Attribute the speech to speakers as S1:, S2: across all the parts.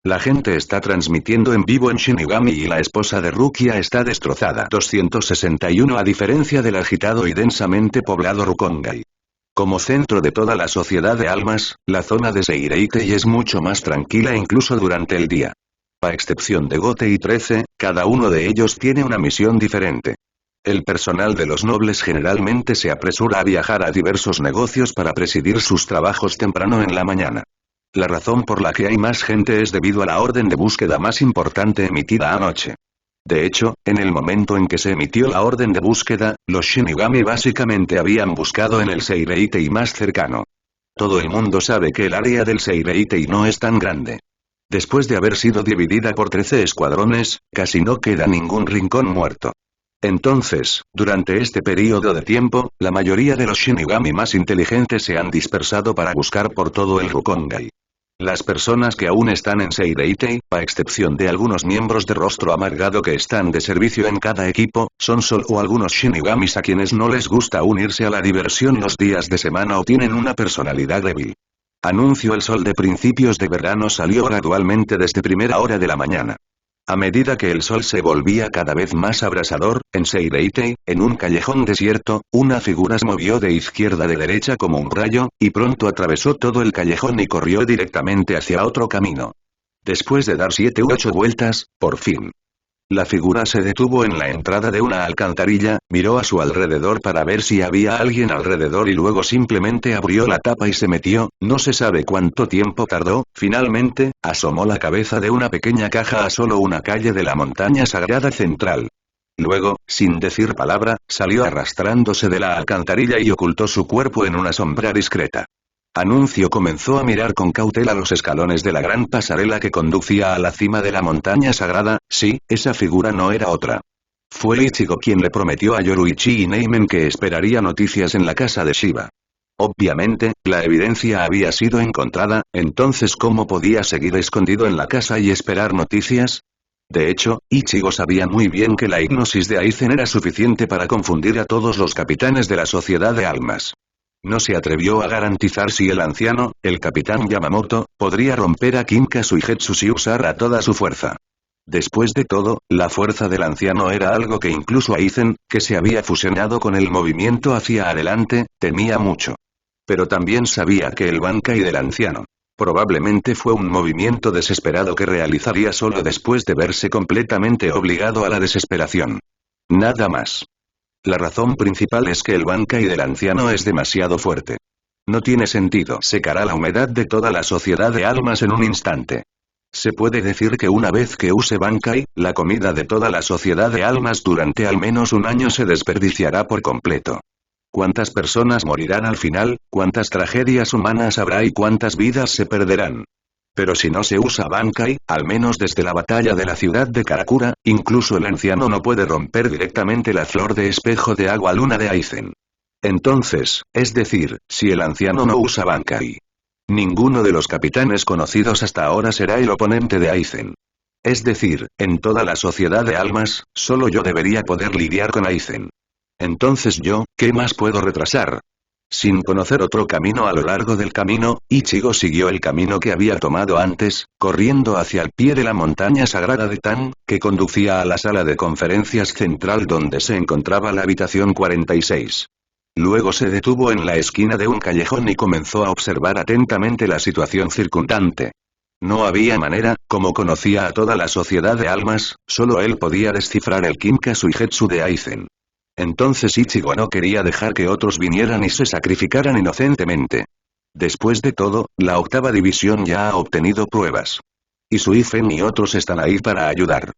S1: La gente está transmitiendo en vivo en Shinigami y la esposa de Rukia está destrozada. 261 A diferencia del agitado y densamente poblado Rukongai. Como centro de toda la sociedad de almas, la zona de Seireitei es mucho más tranquila incluso durante el día. A excepción de Gote y 13, cada uno de ellos tiene una misión diferente. El personal de los nobles generalmente se apresura a viajar a diversos negocios para presidir sus trabajos temprano en la mañana. La razón por la que hay más gente es debido a la orden de búsqueda más importante emitida anoche. De hecho, en el momento en que se emitió la orden de búsqueda, los Shinigami básicamente habían buscado en el Seireitei más cercano. Todo el mundo sabe que el área del Seireitei no es tan grande. Después de haber sido dividida por 13 escuadrones, casi no queda ningún rincón muerto. Entonces, durante este periodo de tiempo, la mayoría de los Shinigami más inteligentes se han dispersado para buscar por todo el Rukongai. Las personas que aún están en Seireitei, a excepción de algunos miembros de rostro amargado que están de servicio en cada equipo, son solo algunos Shinigamis a quienes no les gusta unirse a la diversión los días de semana o tienen una personalidad débil. Anuncio: el sol de principios de verano salió gradualmente desde primera hora de la mañana. A medida que el sol se volvía cada vez más abrasador, en Seireitei, en un callejón desierto, una figura se movió de izquierda a derecha como un rayo, y pronto atravesó todo el callejón y corrió directamente hacia otro camino. Después de dar 7 u 8 vueltas, por fin. La figura se detuvo en la entrada de una alcantarilla, miró a su alrededor para ver si había alguien alrededor y luego simplemente abrió la tapa y se metió. No se sabe cuánto tiempo tardó. Finalmente, asomó la cabeza de una pequeña caja a solo una calle de la montaña sagrada central. Luego, sin decir palabra, salió arrastrándose de la alcantarilla y ocultó su cuerpo en una sombra discreta. Anuncio comenzó a mirar con cautela los escalones de la gran pasarela que conducía a la cima de la montaña sagrada. Sí, esa figura no era otra. Fue Ichigo quien le prometió a Yoruichi y Neimen que esperaría noticias en la casa de Shiba. Obviamente, la evidencia había sido encontrada, entonces ¿cómo podía seguir escondido en la casa y esperar noticias? De hecho, Ichigo sabía muy bien que la hipnosis de Aizen era suficiente para confundir a todos los capitanes de la sociedad de almas. No se atrevió a garantizar si el anciano, el capitán Yamamoto, podría romper a Kinkasu y Getsu si usara toda su fuerza. Después de todo, la fuerza del anciano era algo que incluso Aizen, que se había fusionado con el movimiento hacia adelante, temía mucho. Pero también sabía que el Bankai del anciano probablemente fue un movimiento desesperado que realizaría solo después de verse completamente obligado a la desesperación. Nada más. La razón principal es que el Bankai del anciano es demasiado fuerte. No tiene sentido. Secará la humedad de toda la sociedad de almas en un instante. Se puede decir que una vez que use Bankai, la comida de toda la sociedad de almas durante al menos un año se desperdiciará por completo. ¿Cuántas personas morirán al final? ¿Cuántas tragedias humanas habrá y cuántas vidas se perderán? Pero si no se usa Bankai, al menos desde la batalla de la ciudad de Karakura, incluso el anciano no puede romper directamente la flor de espejo de agua luna de Aizen. Entonces, es decir, si el anciano no usa Bankai, ninguno de los capitanes conocidos hasta ahora será el oponente de Aizen. Es decir, en toda la sociedad de almas, solo yo debería poder lidiar con Aizen. Entonces yo, ¿qué más puedo retrasar? Sin conocer otro camino a lo largo del camino, Ichigo siguió el camino que había tomado antes, corriendo hacia el pie de la montaña sagrada de Tan, que conducía a la sala de conferencias central donde se encontraba la habitación 46. Luego se detuvo en la esquina de un callejón y comenzó a observar atentamente la situación circundante. No había manera, como conocía a toda la sociedad de almas, solo él podía descifrar el Kinkasu y Getsu de Aizen. Entonces Ichigo no quería dejar que otros vinieran y se sacrificaran inocentemente. Después de todo, la octava división ya ha obtenido pruebas. Y Suifen y otros están ahí para ayudar.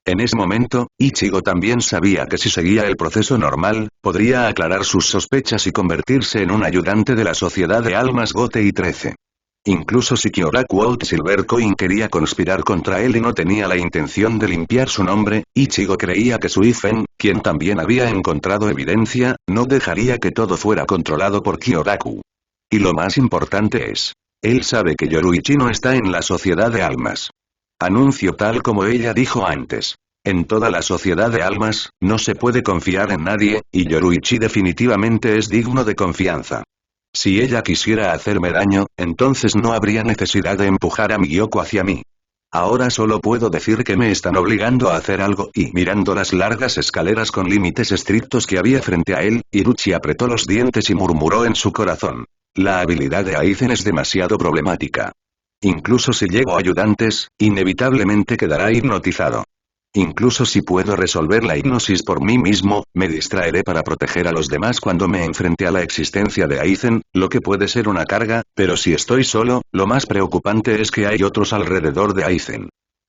S1: En ese momento, Ichigo también sabía que si seguía el proceso normal, podría aclarar sus sospechas y convertirse en un ayudante de la sociedad de almas Gote y 13. Incluso si Kyoraku Out Silver Coin quería conspirar contra él y no tenía la intención de limpiar su nombre, Ichigo creía que Suifen, quien también había encontrado evidencia, no dejaría que todo fuera controlado por Kyoraku. Y lo más importante es, él sabe que Yoruichi no está en la sociedad de almas. Anuncio tal como ella dijo antes. En toda la sociedad de almas, no se puede confiar en nadie, y Yoruichi definitivamente es digno de confianza. Si ella quisiera hacerme daño, entonces no habría necesidad de empujar a Miyoko hacia mí. Ahora solo puedo decir que me están obligando a hacer algo y mirando las largas escaleras con límites estrictos que había frente a él, Itachi apretó los dientes y murmuró en su corazón. La habilidad de Aizen es demasiado problemática. Incluso si llego a ayudantes, inevitablemente quedará hipnotizado. Incluso si puedo resolver la hipnosis por mí mismo, me distraeré para proteger a los demás cuando me enfrente a la existencia de Aizen, lo que puede ser una carga, pero si estoy solo, lo más preocupante es que hay otros alrededor de Aizen.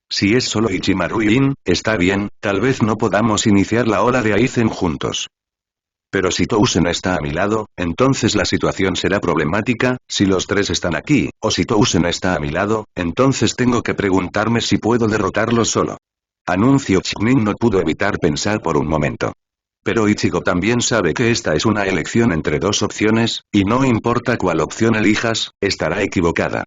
S1: Si es solo Ichimaru y In, está bien, tal vez no podamos iniciar la ola de Aizen juntos. Pero si Tousen está a mi lado, entonces la situación será problemática, si los tres están aquí, o si Tousen está a mi lado, entonces tengo que preguntarme si puedo derrotarlo solo. Anuncio Chunin no pudo evitar pensar por un momento. Pero Ichigo también sabe que esta es una elección entre dos opciones, y no importa cuál opción elijas, estará equivocada.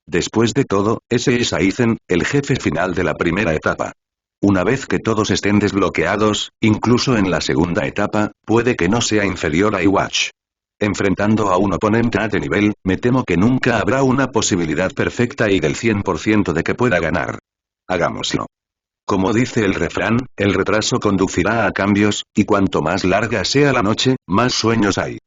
S1: Después de todo, ese es Aizen, el jefe final de la primera etapa. Una vez que todos estén desbloqueados, incluso en la segunda etapa, puede que no sea inferior a Iwatch. Enfrentando a un oponente a este nivel, me temo que nunca habrá una posibilidad perfecta y del 100% de que pueda ganar. Hagámoslo. Como dice el refrán, el retraso conducirá a cambios, y cuanto más larga sea la noche, más sueños hay.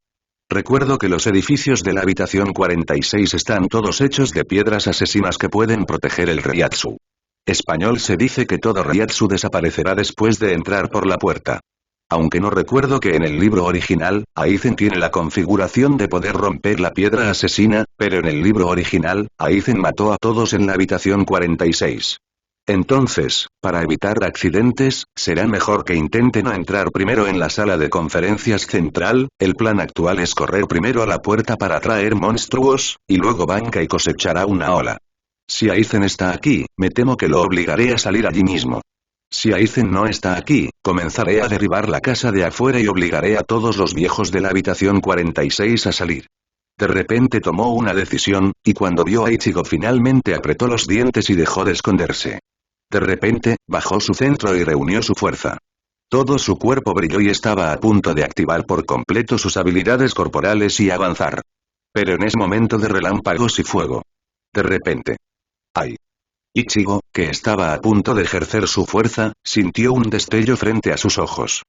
S1: Recuerdo que los edificios de la habitación 46 están todos hechos de piedras asesinas que pueden proteger el Reiatsu. Español se dice que todo Reiatsu desaparecerá después de entrar por la puerta. Aunque no recuerdo que en el libro original, Aizen tiene la configuración de poder romper la piedra asesina, pero en el libro original, Aizen mató a todos en la habitación 46. Entonces, para evitar accidentes, será mejor que intente no entrar primero en la sala de conferencias central. El plan actual es correr primero a la puerta para atraer monstruos, y luego banca y cosechará una ola. Si Aizen está aquí, me temo que lo obligaré a salir allí mismo. Si Aizen no está aquí, comenzaré a derribar la casa de afuera y obligaré a todos los viejos de la habitación 46 a salir. De repente tomó una decisión, y cuando vio a Ichigo finalmente apretó los dientes y dejó de esconderse. De repente, bajó su centro y reunió su fuerza. Todo su cuerpo brilló y estaba a punto de activar por completo sus habilidades corporales y avanzar. Pero en ese momento de relámpagos y fuego. De repente. ¡Ay! Ichigo, que estaba a punto de ejercer su fuerza, sintió un destello frente a sus ojos.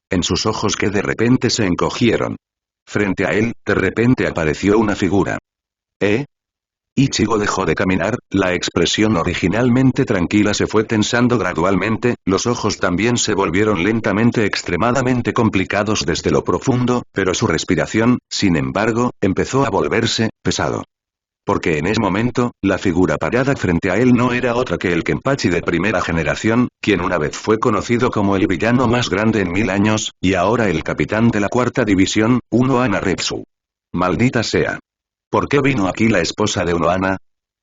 S1: En sus ojos que de repente se encogieron. Frente a él, de repente apareció una figura. ¿Eh? Ichigo dejó de caminar, la expresión originalmente tranquila se fue tensando gradualmente, los ojos también se volvieron lentamente extremadamente complicados desde lo profundo, pero su respiración, sin embargo, empezó a volverse pesado. Porque en ese momento, la figura parada frente a él no era otra que el Kenpachi de primera generación, quien una vez fue conocido como el villano más grande en 1000 años, y ahora el capitán de la cuarta división, Unohana Retsu. Maldita sea. ¿Por qué vino aquí la esposa de Unohana?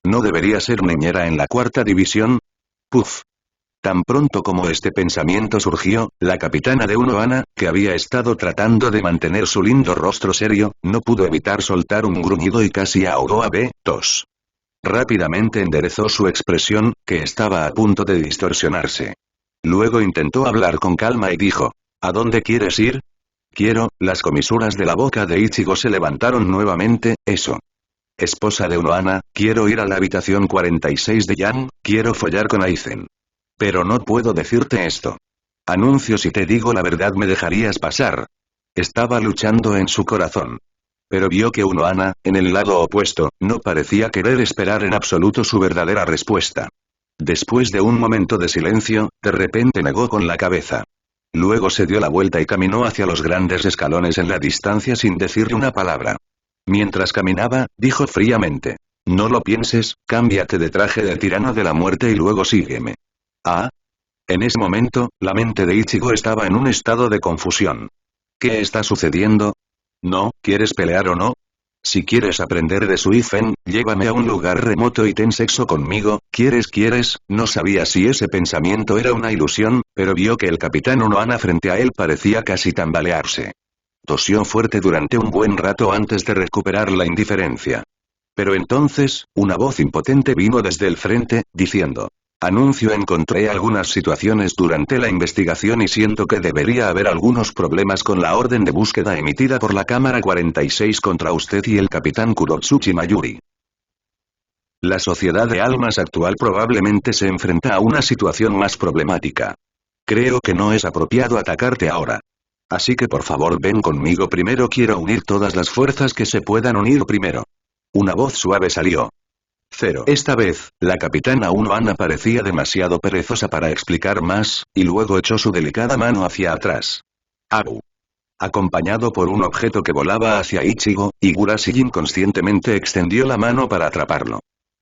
S1: ¿No debería ser niñera en la cuarta división? Puf. Tan pronto como este pensamiento surgió, la capitana de Unohana, que había estado tratando de mantener su lindo rostro serio, no pudo evitar soltar un gruñido y casi ahogó a Tos. Rápidamente enderezó su expresión, que estaba a punto de distorsionarse. Luego intentó hablar con calma y dijo, ¿a dónde quieres ir? Quiero. Las comisuras de la boca de Ichigo se levantaron nuevamente. Eso. Esposa de Unohana, quiero ir a la habitación 46 de Yang, quiero follar con Aizen. Pero no puedo decirte esto. Anuncio si te digo la verdad me dejarías pasar. Estaba luchando en su corazón. Pero vio que Unohana, en el lado opuesto, no parecía querer esperar en absoluto su verdadera respuesta. Después de un momento de silencio, de repente negó con la cabeza. Luego se dio la vuelta y caminó hacia los grandes escalones en la distancia sin decirle una palabra. Mientras caminaba, dijo fríamente. No lo pienses, cámbiate de traje de tirano de la muerte y luego sígueme. ¿Ah? En ese momento, la mente de Ichigo estaba en un estado de confusión. ¿Qué está sucediendo? ¿No, quieres pelear o no? Si quieres aprender de Suifen, llévame a un lugar remoto y ten sexo conmigo, ¿quieres? No sabía si ese pensamiento era una ilusión, pero vio que el capitán Unohana frente a él parecía casi tambalearse. Tosió fuerte durante un buen rato antes de recuperar la indiferencia. Pero entonces, una voz impotente vino desde el frente, diciendo. Anuncio encontré algunas situaciones durante la investigación y siento que debería haber algunos problemas con la orden de búsqueda emitida por la Cámara 46 contra usted y el capitán Kurotsuchi Mayuri. La sociedad de almas actual probablemente se enfrenta a una situación más problemática. Creo que no es apropiado atacarte ahora. Así que por favor ven conmigo primero, quiero unir todas las fuerzas que se puedan unir primero. Una voz suave salió. Cero. Esta vez, la capitana Unohana parecía demasiado perezosa para explicar más, y luego echó su delicada mano hacia atrás. ¡Au! Acompañado por un objeto que volaba hacia Ichigo, Higurashi inconscientemente extendió la mano para atraparlo.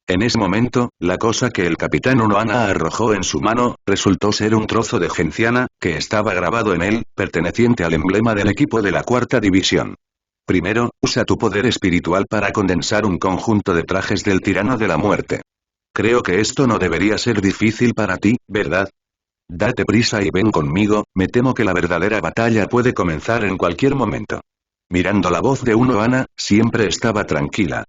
S1: En ese momento, la cosa que el capitán Unohana arrojó en su mano, resultó ser un trozo de genciana, que estaba grabado en él, perteneciente al emblema del equipo de la cuarta división. Primero, usa tu poder espiritual para condensar un conjunto de trajes del tirano de la muerte. Creo que esto no debería ser difícil para ti, ¿verdad? Date prisa y ven conmigo, me temo que la verdadera batalla puede comenzar en cualquier momento. Mirando la voz de Unohana, siempre estaba tranquila.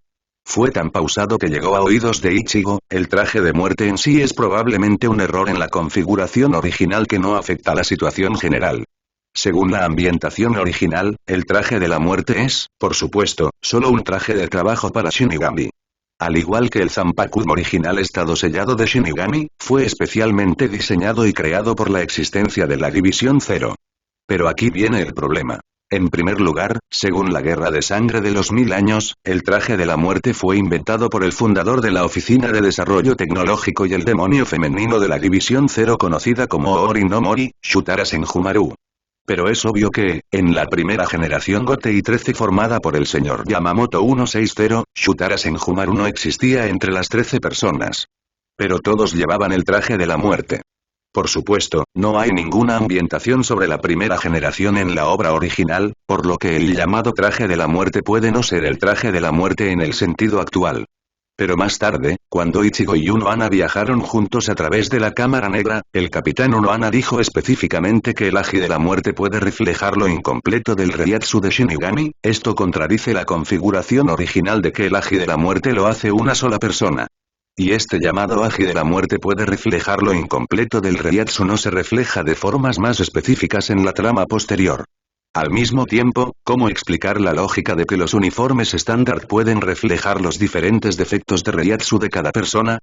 S1: Fue tan pausado que llegó a oídos de Ichigo, el traje de muerte en sí es probablemente un error en la configuración original que no afecta a la situación general. Según la ambientación original, el traje de la muerte es, por supuesto, solo un traje de trabajo para Shinigami. Al igual que el Zanpakuto original estado sellado de Shinigami, fue especialmente diseñado y creado por la existencia de la División Zero. Pero aquí viene el problema. En primer lugar, según la Guerra de Sangre de los 1000 años, el traje de la muerte fue inventado por el fundador de la Oficina de Desarrollo Tecnológico y el demonio femenino de la División Zero conocida como Ori no Mori, Shutara Senjumaru. Pero es obvio que, en la primera generación Gotei 13 formada por el señor Yamamoto 160, Shutara Senjumaru no existía entre las 13 personas. Pero todos llevaban el traje de la muerte. Por supuesto, no hay ninguna ambientación sobre la primera generación en la obra original, por lo que el llamado traje de la muerte puede no ser el traje de la muerte en el sentido actual. Pero más tarde, cuando Ichigo y Unohana viajaron juntos a través de la cámara negra, el capitán Unohana dijo específicamente que el Aji de la muerte puede reflejar lo incompleto del Reiatsu de Shinigami, esto contradice la configuración original de que el Aji de la muerte lo hace una sola persona. Y este llamado Aji de la muerte puede reflejar lo incompleto del Reiatsu no se refleja de formas más específicas en la trama posterior. Al mismo tiempo, ¿cómo explicar la lógica de que los uniformes estándar pueden reflejar los diferentes defectos de Reiatsu de cada persona?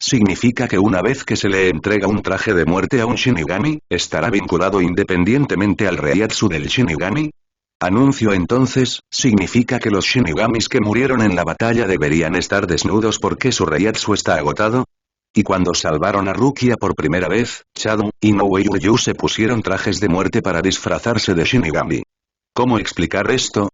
S1: ¿Significa que una vez que se le entrega un traje de muerte a un Shinigami, estará vinculado independientemente al Reiatsu del Shinigami? Anuncio entonces, ¿significa que los Shinigamis que murieron en la batalla deberían estar desnudos porque su Reiatsu está agotado? Y cuando salvaron a Rukia por primera vez, Shadow, Inoue y Ryu se pusieron trajes de muerte para disfrazarse de Shinigami. ¿Cómo explicar esto?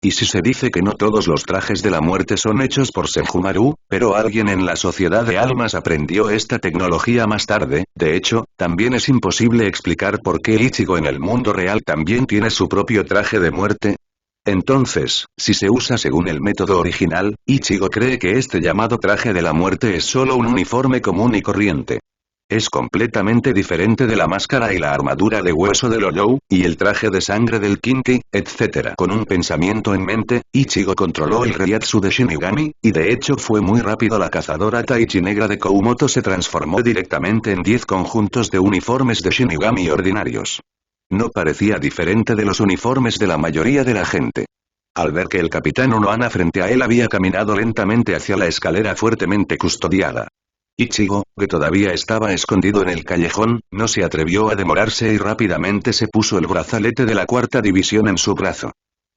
S1: ¿Y si se dice que no todos los trajes de la muerte son hechos por Senjumaru, pero alguien en la sociedad de almas aprendió esta tecnología más tarde? De hecho, también es imposible explicar por qué Ichigo en el mundo real también tiene su propio traje de muerte. Entonces, si se usa según el método original, Ichigo cree que este llamado traje de la muerte es solo un uniforme común y corriente. Es completamente diferente de la máscara y la armadura de hueso del Oyou, y el traje de sangre del Kinki, etc. Con un pensamiento en mente, Ichigo controló el Reiatsu de Shinigami, y de hecho fue muy rápido. La cazadora Taichi negra de Koumoto se transformó directamente en 10 conjuntos de uniformes de Shinigami ordinarios. No parecía diferente de los uniformes de la mayoría de la gente. Al ver que el capitán Unohana frente a él había caminado lentamente hacia la escalera fuertemente custodiada. Ichigo, que todavía estaba escondido en el callejón, no se atrevió a demorarse y rápidamente se puso el brazalete de la cuarta división en su brazo.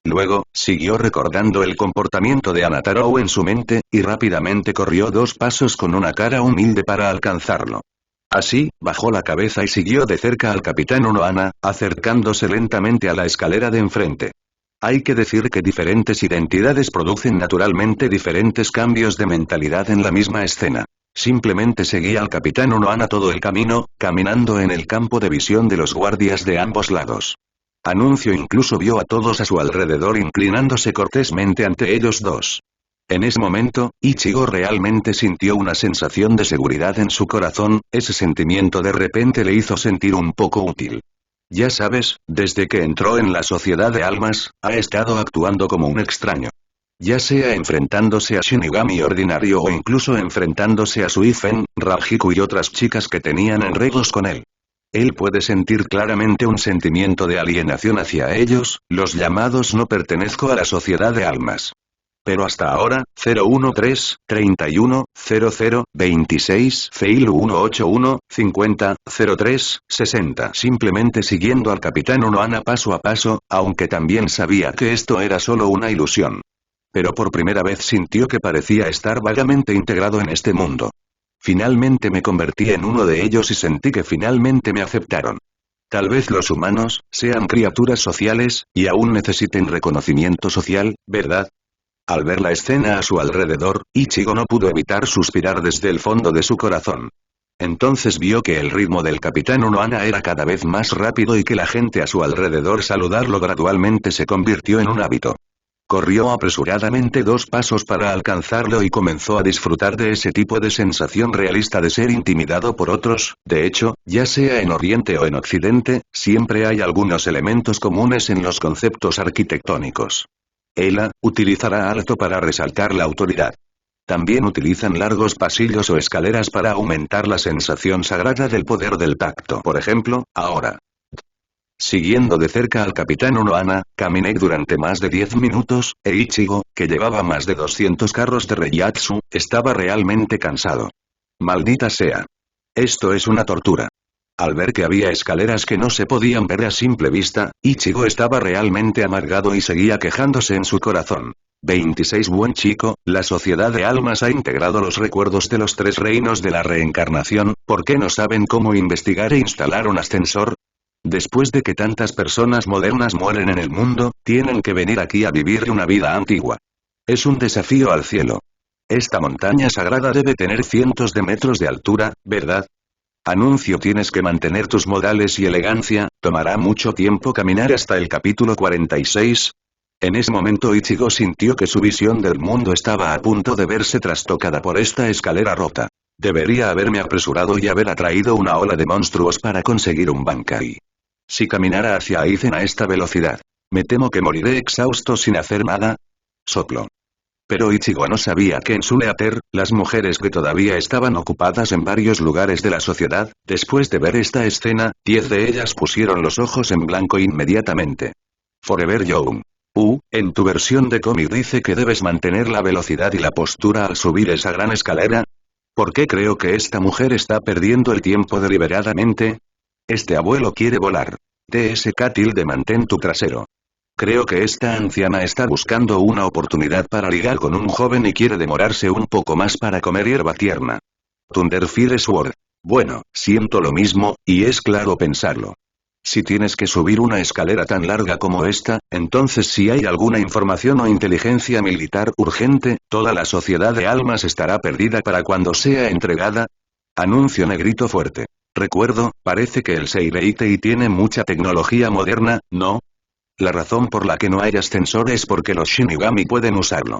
S1: Luego, siguió recordando el comportamiento de Anatarou en su mente, y rápidamente corrió 2 pasos con una cara humilde para alcanzarlo. Así, bajó la cabeza y siguió de cerca al capitán Unohana, acercándose lentamente a la escalera de enfrente. Hay que decir que diferentes identidades producen naturalmente diferentes cambios de mentalidad en la misma escena. Simplemente seguía al capitán Unohana todo el camino, caminando en el campo de visión de los guardias de ambos lados. Anuncio incluso vio a todos a su alrededor inclinándose cortésmente ante ellos dos. En ese momento, Ichigo realmente sintió una sensación de seguridad en su corazón, ese sentimiento de repente le hizo sentir un poco útil. Ya sabes, desde que entró en la sociedad de almas, ha estado actuando como un extraño. Ya sea enfrentándose a Shinigami ordinario o incluso enfrentándose a Suifen, Rajiku y otras chicas que tenían enredos con él. Él puede sentir claramente un sentimiento de alienación hacia ellos, los llamados no pertenezco a la sociedad de almas. Pero hasta ahora, 013, 31, 00, 26, Feilu 181, 50, 03, 60. Simplemente siguiendo al Capitán Unohana paso a paso, aunque también sabía que esto era solo una ilusión. Pero por primera vez sintió que parecía estar vagamente integrado en este mundo. Finalmente me convertí en uno de ellos y sentí que finalmente me aceptaron. Tal vez los humanos, sean criaturas sociales, y aún necesiten reconocimiento social, ¿verdad? Al ver la escena a su alrededor, Ichigo no pudo evitar suspirar desde el fondo de su corazón. Entonces vio que el ritmo del Capitán Unohana era cada vez más rápido y que la gente a su alrededor saludarlo gradualmente se convirtió en un hábito. Corrió apresuradamente 2 pasos para alcanzarlo y comenzó a disfrutar de ese tipo de sensación realista de ser intimidado por otros. De hecho, ya sea en Oriente o en Occidente, siempre hay algunos elementos comunes en los conceptos arquitectónicos. Ella utilizará alto para resaltar la autoridad. También utilizan largos pasillos o escaleras para aumentar la sensación sagrada del poder del tacto. Por ejemplo, ahora. Siguiendo de cerca al Capitán Unohana, caminé durante más de 10 minutos, e Ichigo, que llevaba más de 200 carros de Reiatsu, estaba realmente cansado. Maldita sea. Esto es una tortura. Al ver que había escaleras que no se podían ver a simple vista, Ichigo estaba realmente amargado y seguía quejándose en su corazón. 26 Buen chico, la sociedad de almas ha integrado los recuerdos de los 3 reinos de la reencarnación, ¿por qué no saben cómo investigar e instalar un ascensor? Después de que tantas personas modernas mueren en el mundo, tienen que venir aquí a vivir una vida antigua. Es un desafío al cielo. Esta montaña sagrada debe tener cientos de metros de altura, ¿verdad? Anuncio, tienes que mantener tus modales y elegancia, tomará mucho tiempo caminar hasta el capítulo 46. En ese momento Ichigo sintió que su visión del mundo estaba a punto de verse trastocada por esta escalera rota. Debería haberme apresurado y haber atraído una ola de monstruos para conseguir un Bankai. Si caminara hacia Aizen a esta velocidad, me temo que moriré exhausto sin hacer nada. Soplo. Pero Ichigo no sabía que en Suleater, las mujeres que todavía estaban ocupadas en varios lugares de la sociedad, después de ver esta escena, 10 de ellas pusieron los ojos en blanco inmediatamente. Forever Young. En tu versión de cómic dice que debes mantener la velocidad y la postura al subir esa gran escalera. ¿Por qué creo que esta mujer está perdiendo el tiempo deliberadamente? Este abuelo quiere volar. TSK mantén tu trasero. Creo que esta anciana está buscando una oportunidad para ligar con un joven y quiere demorarse un poco más para comer hierba tierna. Thunderfire Sword. Bueno, siento lo mismo, y es claro pensarlo. Si tienes que subir una escalera tan larga como esta, entonces si hay alguna información o inteligencia militar urgente, toda la sociedad de almas estará perdida para cuando sea entregada. Anuncio negrito fuerte. Recuerdo, parece que el Seireitei tiene mucha tecnología moderna, ¿no? La razón por la que no hay ascensor es porque los Shinigami pueden usarlo.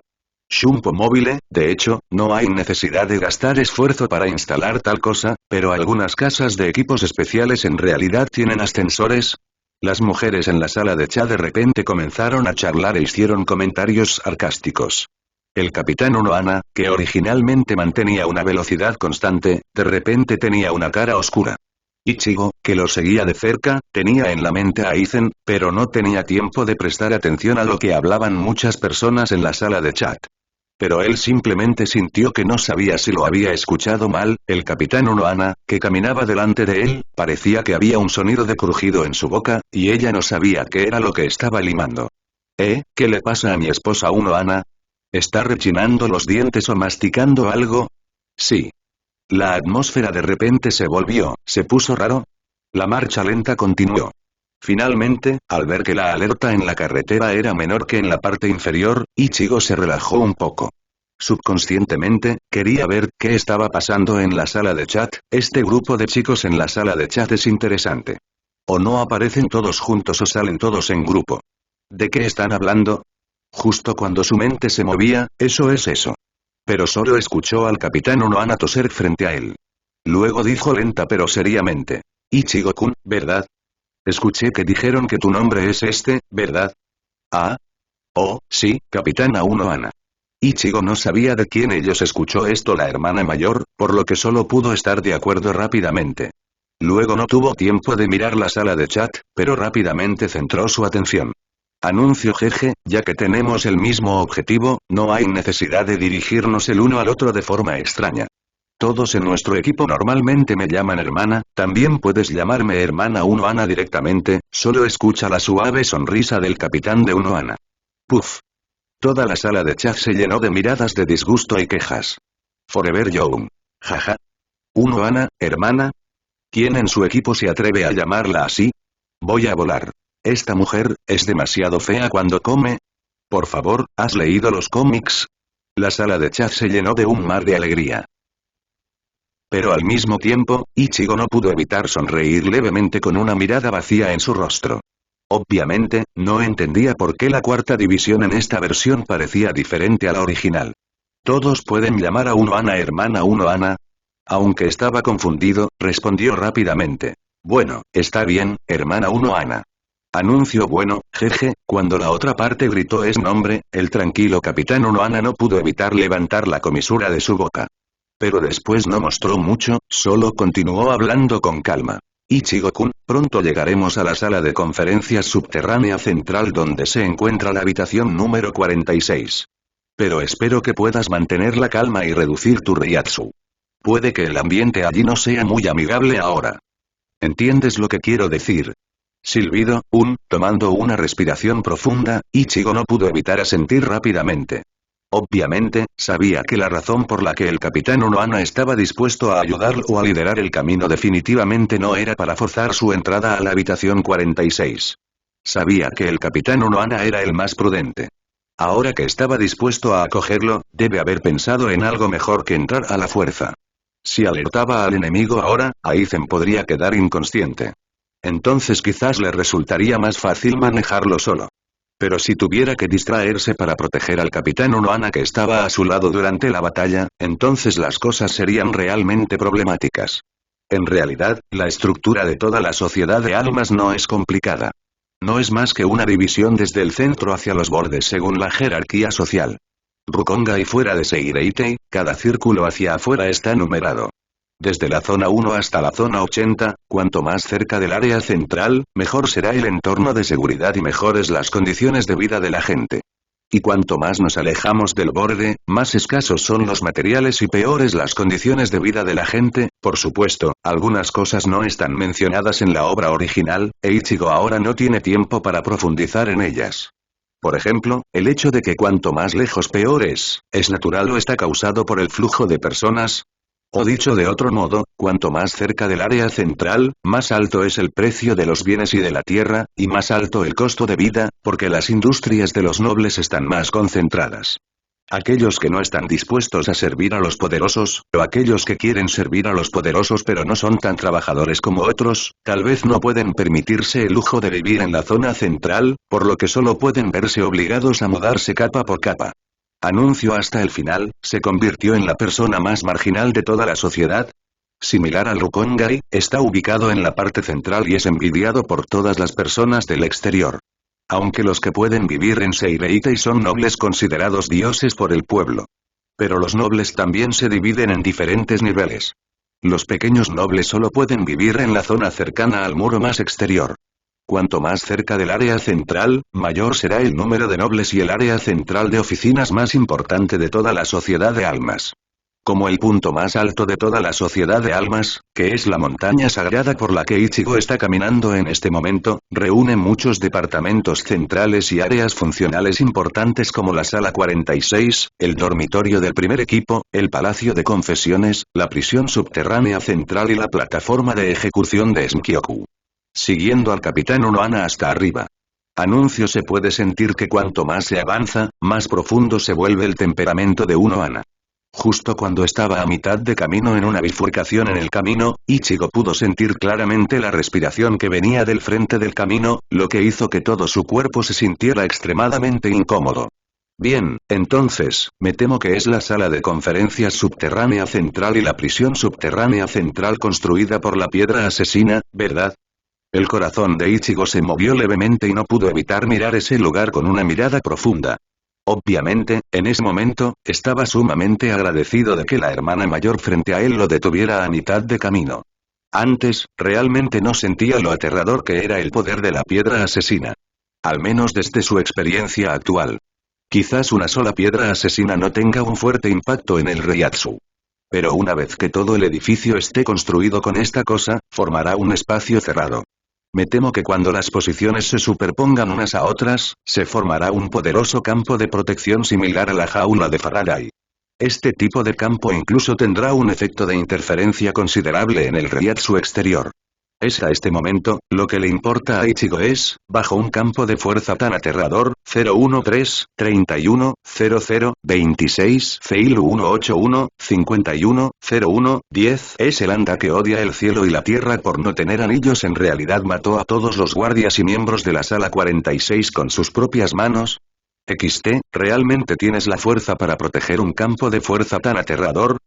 S1: Shunpo Mobile, de hecho, no hay necesidad de gastar esfuerzo para instalar tal cosa, pero algunas casas de equipos especiales en realidad tienen ascensores. Las mujeres en la sala de chat de repente comenzaron a charlar e hicieron comentarios sarcásticos. El Capitán Unohana, que originalmente mantenía una velocidad constante, de repente tenía una cara oscura. Ichigo, que lo seguía de cerca, tenía en la mente a Aizen, pero no tenía tiempo de prestar atención a lo que hablaban muchas personas en la sala de chat. Pero él simplemente sintió que no sabía si lo había escuchado mal. El Capitán Unohana, que caminaba delante de él, parecía que había un sonido de crujido en su boca, y ella no sabía qué era lo que estaba limando. ¿Qué le pasa a mi esposa Unohana? ¿Está rechinando los dientes o masticando algo? Sí. La atmósfera de repente se puso raro. La marcha lenta continuó. Finalmente, al ver que la alerta en la carretera era menor que en la parte inferior, Ichigo se relajó un poco. Subconscientemente, quería ver qué estaba pasando en la sala de chat. Este grupo de chicos en la sala de chat es interesante. O no aparecen todos juntos o salen todos en grupo. ¿De qué están hablando? Justo cuando su mente se movía, eso es eso. Pero solo escuchó al Capitán Unohana toser frente a él. Luego dijo lenta pero seriamente. Ichigo-kun, ¿verdad? Escuché que dijeron que tu nombre es este, ¿verdad? Ah. Oh, sí, Capitana Unohana. Ichigo no sabía de quién ellos escuchó esto la hermana mayor, por lo que solo pudo estar de acuerdo rápidamente. Luego no tuvo tiempo de mirar la sala de chat, pero rápidamente centró su atención. Anuncio jeje, ya que tenemos el mismo objetivo, no hay necesidad de dirigirnos el uno al otro de forma extraña. Todos en nuestro equipo normalmente me llaman hermana, también puedes llamarme hermana Unohana directamente, solo escucha la suave sonrisa del capitán de Unohana. Puff. Toda la sala de chat se llenó de miradas de disgusto y quejas. Forever Young. Jaja. Unohana, hermana. ¿Quién en su equipo se atreve a llamarla así? Voy a volar. Esta mujer, es demasiado fea cuando come. Por favor, ¿has leído los cómics? La sala de chat se llenó de un mar de alegría. Pero al mismo tiempo, Ichigo no pudo evitar sonreír levemente con una mirada vacía en su rostro. Obviamente, no entendía por qué la cuarta división en esta versión parecía diferente a la original. ¿Todos pueden llamar a Unohana hermana Unohana? Aunque estaba confundido, respondió rápidamente. Bueno, está bien, hermana Unohana. Anuncio bueno, jeje, cuando la otra parte gritó ese nombre, el tranquilo capitán Unohana no pudo evitar levantar la comisura de su boca. Pero después no mostró mucho, solo continuó hablando con calma. Ichigo-kun, pronto llegaremos a la sala de conferencias subterránea central donde se encuentra la habitación número 46. Pero espero que puedas mantener la calma y reducir tu reiatsu. Puede que el ambiente allí no sea muy amigable ahora. ¿Entiendes lo que quiero decir? Silbido, tomando una respiración profunda, Ichigo no pudo evitar asentir rápidamente. Obviamente, sabía que la razón por la que el capitán Unohana estaba dispuesto a ayudarlo o a liderar el camino definitivamente no era para forzar su entrada a la habitación 46. Sabía que el capitán Unohana era el más prudente. Ahora que estaba dispuesto a acogerlo, debe haber pensado en algo mejor que entrar a la fuerza. Si alertaba al enemigo ahora, Aizen podría quedar inconsciente. Entonces quizás le resultaría más fácil manejarlo solo. Pero si tuviera que distraerse para proteger al capitán Unohana que estaba a su lado durante la batalla, entonces las cosas serían realmente problemáticas. En realidad, la estructura de toda la sociedad de almas no es complicada. No es más que una división desde el centro hacia los bordes según la jerarquía social. Rukongai fuera de Seireitei, cada círculo hacia afuera está numerado. Desde la zona 1 hasta la zona 80, cuanto más cerca del área central, mejor será el entorno de seguridad y mejores las condiciones de vida de la gente. Y cuanto más nos alejamos del borde, más escasos son los materiales y peores las condiciones de vida de la gente. Por supuesto, algunas cosas no están mencionadas en la obra original, e Ichigo ahora no tiene tiempo para profundizar en ellas. Por ejemplo, el hecho de que cuanto más lejos peor ¿es natural o está causado por el flujo de personas? O dicho de otro modo, cuanto más cerca del área central, más alto es el precio de los bienes y de la tierra, y más alto el costo de vida, porque las industrias de los nobles están más concentradas. Aquellos que no están dispuestos a servir a los poderosos, o aquellos que quieren servir a los poderosos pero no son tan trabajadores como otros, tal vez no pueden permitirse el lujo de vivir en la zona central, por lo que solo pueden verse obligados a mudarse capa por capa. Anuncio hasta el final, se convirtió en la persona más marginal de toda la sociedad. Similar al Rukongai, está ubicado en la parte central y es envidiado por todas las personas del exterior. Aunque los que pueden vivir en Seireitei son nobles considerados dioses por el pueblo. Pero los nobles también se dividen en diferentes niveles. Los pequeños nobles solo pueden vivir en la zona cercana al muro más exterior. Cuanto más cerca del área central, mayor será el número de nobles y el área central de oficinas más importante de toda la sociedad de almas. Como el punto más alto de toda la sociedad de almas, que es la montaña sagrada por la que Ichigo está caminando en este momento, reúne muchos departamentos centrales y áreas funcionales importantes como la sala 46, el dormitorio del primer equipo, el palacio de confesiones, la prisión subterránea central y la plataforma de ejecución de Smkyoku. Siguiendo al capitán Unohana hasta arriba. Anuncio se puede sentir que cuanto más se avanza, más profundo se vuelve el temperamento de Unohana. Justo cuando estaba a mitad de camino en una bifurcación en el camino, Ichigo pudo sentir claramente la respiración que venía del frente del camino, lo que hizo que todo su cuerpo se sintiera extremadamente incómodo. Bien, entonces, me temo que es la sala de conferencias subterránea central y la prisión subterránea central construida por la piedra asesina, ¿verdad? El corazón de Ichigo se movió levemente y no pudo evitar mirar ese lugar con una mirada profunda. Obviamente, en ese momento, estaba sumamente agradecido de que la hermana mayor frente a él lo detuviera a mitad de camino. Antes, realmente no sentía lo aterrador que era el poder de la piedra asesina. Al menos desde su experiencia actual. Quizás una sola piedra asesina no tenga un fuerte impacto en el Reiatsu. Pero una vez que todo el edificio esté construido con esta cosa, formará un espacio cerrado. Me temo que cuando las posiciones se superpongan unas a otras, se formará un poderoso campo de protección similar a la jaula de Faraday. Este tipo de campo incluso tendrá un efecto de interferencia considerable en el Reiatsu exterior. A este momento, lo que le importa a Ichigo es, bajo un campo de fuerza tan aterrador, 013, 31, 00, 26, Feilu 181, 51, 01, 10, es el anda que odia el cielo y la tierra por no tener anillos. En realidad mató a todos los guardias y miembros de la sala 46 con sus propias manos. ¿Realmente tienes la fuerza para proteger un campo de fuerza tan aterrador?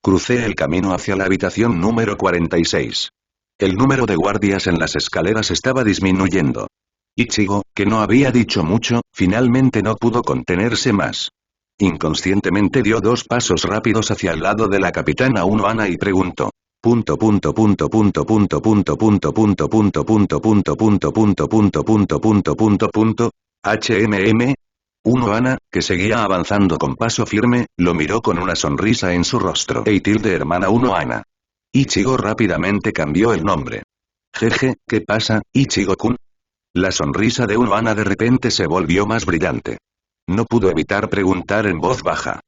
S1: Crucé el camino hacia la habitación número 46. El número de guardias en las escaleras estaba disminuyendo. Ichigo, que no había dicho mucho, finalmente no pudo contenerse más. Inconscientemente dio 2 pasos rápidos hacia el lado de la capitana Unohana y preguntó. HMM. Unohana, que seguía avanzando con paso firme, lo miró con una sonrisa en su rostro. Hermana Unohana. Ichigo rápidamente cambió el nombre. Jeje, ¿qué pasa, Ichigo-kun? La sonrisa de Unohana de repente se volvió más brillante. No pudo evitar preguntar en voz baja.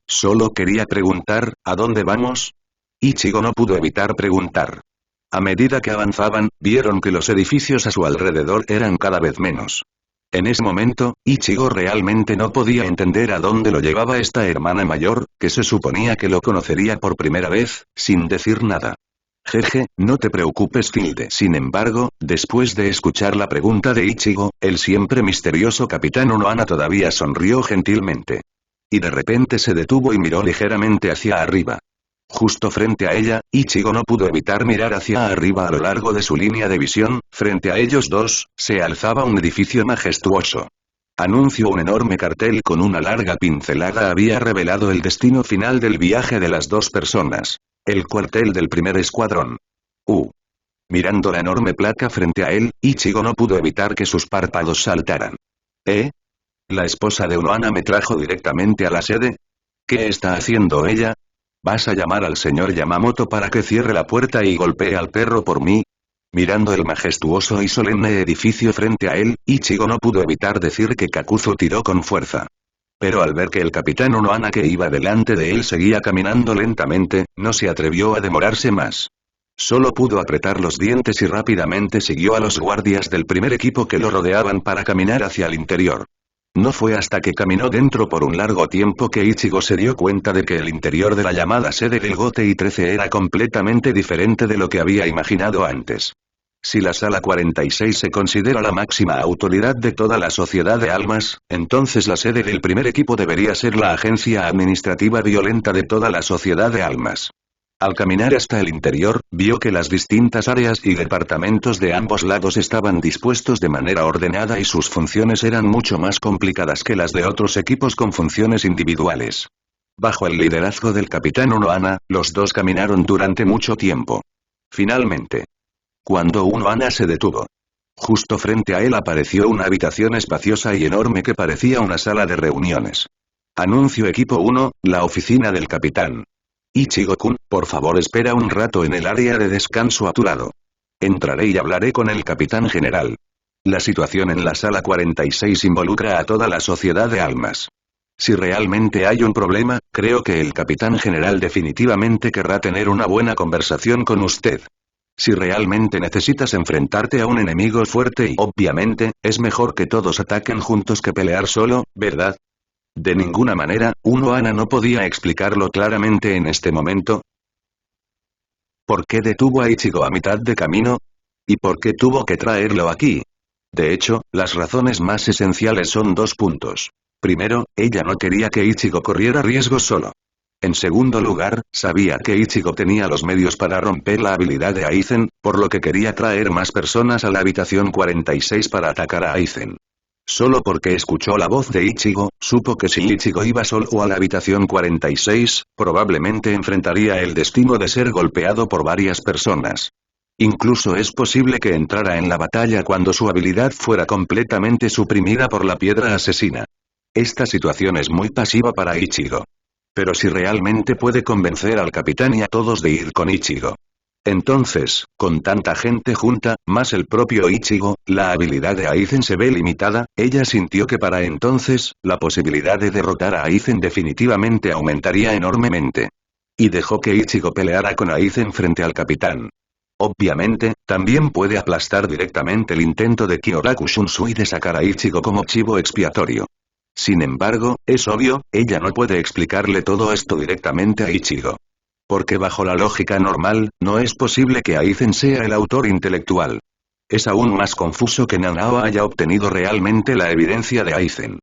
S1: Solo quería preguntar, ¿a dónde vamos? Ichigo no pudo evitar preguntar. A medida que avanzaban, vieron que los edificios a su alrededor eran cada vez menos. En ese momento, Ichigo realmente no podía entender a dónde lo llevaba esta hermana mayor, que se suponía que lo conocería por primera vez, sin decir nada. Jeje, no te preocupes, Tilde. Sin embargo, después de escuchar la pregunta de Ichigo, el siempre misterioso capitán Unohana todavía sonrió gentilmente. Y de repente se detuvo y miró ligeramente hacia arriba. Justo frente a ella, Ichigo no pudo evitar mirar hacia arriba a lo largo de su línea de visión. Frente a ellos dos, se alzaba un edificio majestuoso. Anuncio. Un enorme cartel con una larga pincelada había revelado el destino final del viaje de las 2 personas. El cuartel del primer escuadrón. Mirando la enorme placa frente a él, Ichigo no pudo evitar que sus párpados saltaran. ¿La esposa de Unohana me trajo directamente a la sede? ¿Qué está haciendo ella? ¿Vas a llamar al señor Yamamoto para que cierre la puerta y golpee al perro por mí? Mirando el majestuoso y solemne edificio frente a él, Ichigo no pudo evitar decir que Kakuzu tiró con fuerza. Pero al ver que el capitán Unohana que iba delante de él seguía caminando lentamente, no se atrevió a demorarse más. Solo pudo apretar los dientes y rápidamente siguió a los guardias del primer equipo que lo rodeaban para caminar hacia el interior. No fue hasta que caminó dentro por un largo tiempo que Ichigo se dio cuenta de que el interior de la llamada sede del GOTEI 13 era completamente diferente de lo que había imaginado antes. Si la sala 46 se considera la máxima autoridad de toda la sociedad de almas, entonces la sede del primer equipo debería ser la agencia administrativa violenta de toda la sociedad de almas. Al caminar hasta el interior, vio que las distintas áreas y departamentos de ambos lados estaban dispuestos de manera ordenada y sus funciones eran mucho más complicadas que las de otros equipos con funciones individuales. Bajo el liderazgo del capitán Unohana, los dos caminaron durante mucho tiempo. Finalmente, cuando Unohana se detuvo, justo frente a él apareció una habitación espaciosa y enorme que parecía una sala de reuniones. Anuncio equipo 1, la oficina del capitán. Ichigo-kun, por favor espera un rato en el área de descanso a tu lado. Entraré y hablaré con el capitán general. La situación en la sala 46 involucra a toda la sociedad de almas. Si realmente hay un problema, creo que el capitán general definitivamente querrá tener una buena conversación con usted. Si realmente necesitas enfrentarte a un enemigo fuerte y obviamente, es mejor que todos ataquen juntos que pelear solo, ¿verdad? De ninguna manera, Unohana no podía explicarlo claramente en este momento. ¿Por qué detuvo a Ichigo a mitad de camino? ¿Y por qué tuvo que traerlo aquí? De hecho, las razones más esenciales son 2 puntos. Primero, ella no quería que Ichigo corriera riesgos solo. En segundo lugar, sabía que Ichigo tenía los medios para romper la habilidad de Aizen, por lo que quería traer más personas a la habitación 46 para atacar a Aizen. Solo porque escuchó la voz de Ichigo, supo que si Ichigo iba solo a la habitación 46, probablemente enfrentaría el destino de ser golpeado por varias personas. Incluso es posible que entrara en la batalla cuando su habilidad fuera completamente suprimida por la piedra asesina. Esta situación es muy pasiva para Ichigo. Pero si realmente puede convencer al capitán y a todos de ir con Ichigo. Entonces, con tanta gente junta, más el propio Ichigo, la habilidad de Aizen se ve limitada, ella sintió que para entonces, la posibilidad de derrotar a Aizen definitivamente aumentaría enormemente. Y dejó que Ichigo peleara con Aizen frente al capitán. Obviamente, también puede aplastar directamente el intento de Kyoraku Shunsui de sacar a Ichigo como chivo expiatorio. Sin embargo, es obvio, ella no puede explicarle todo esto directamente a Ichigo. Porque bajo la lógica normal, no es posible que Aizen sea el autor intelectual. Es aún más confuso que Nanao haya obtenido realmente la evidencia de Aizen.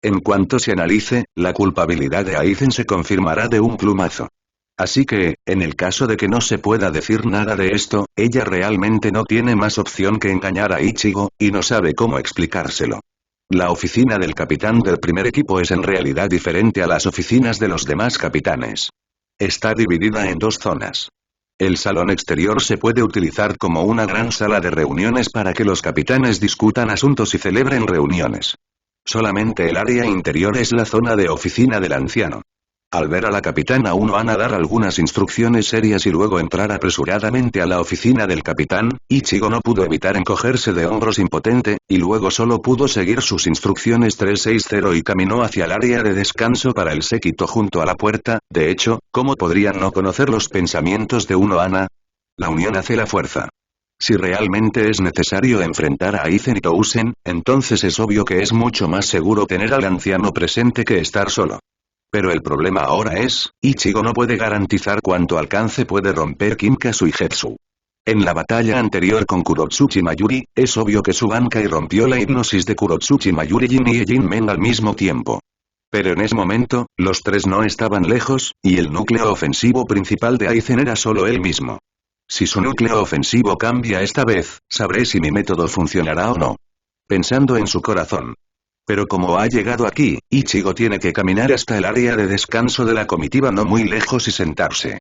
S1: En cuanto se analice, la culpabilidad de Aizen se confirmará de un plumazo. Así que, en el caso de que no se pueda decir nada de esto, ella realmente no tiene más opción que engañar a Ichigo, y no sabe cómo explicárselo. La oficina del capitán del primer equipo es en realidad diferente a las oficinas de los demás capitanes. Está dividida en dos zonas. El salón exterior se puede utilizar como una gran sala de reuniones para que los capitanes discutan asuntos y celebren reuniones. Solamente el área interior es la zona de oficina del anciano. Al ver a la capitana Unohana dar algunas instrucciones serias y luego entrar apresuradamente a la oficina del capitán, Ichigo no pudo evitar encogerse de hombros impotente, y luego solo pudo seguir sus instrucciones 360 y caminó hacia el área de descanso para el séquito junto a la puerta. De hecho, ¿cómo podrían no conocer los pensamientos de Unohana? La unión hace la fuerza. Si realmente es necesario enfrentar a Aizen y Tousen, entonces es obvio que es mucho más seguro tener al anciano presente que estar solo. Pero el problema ahora es, Ichigo no puede garantizar cuánto alcance puede romper Kinkasu y Getsu. En la batalla anterior con Kurotsuchi Mayuri, es obvio que Subankai rompió la hipnosis de Kurotsuchi Mayuri Jin y Jin Men al mismo tiempo. Pero en ese momento, los tres no estaban lejos, y el núcleo ofensivo principal de Aizen era solo él mismo. Si su núcleo ofensivo cambia esta vez, sabré si mi método funcionará o no. Pensando en su corazón. Pero como ha llegado aquí, Ichigo tiene que caminar hasta el área de descanso de la comitiva no muy lejos y sentarse.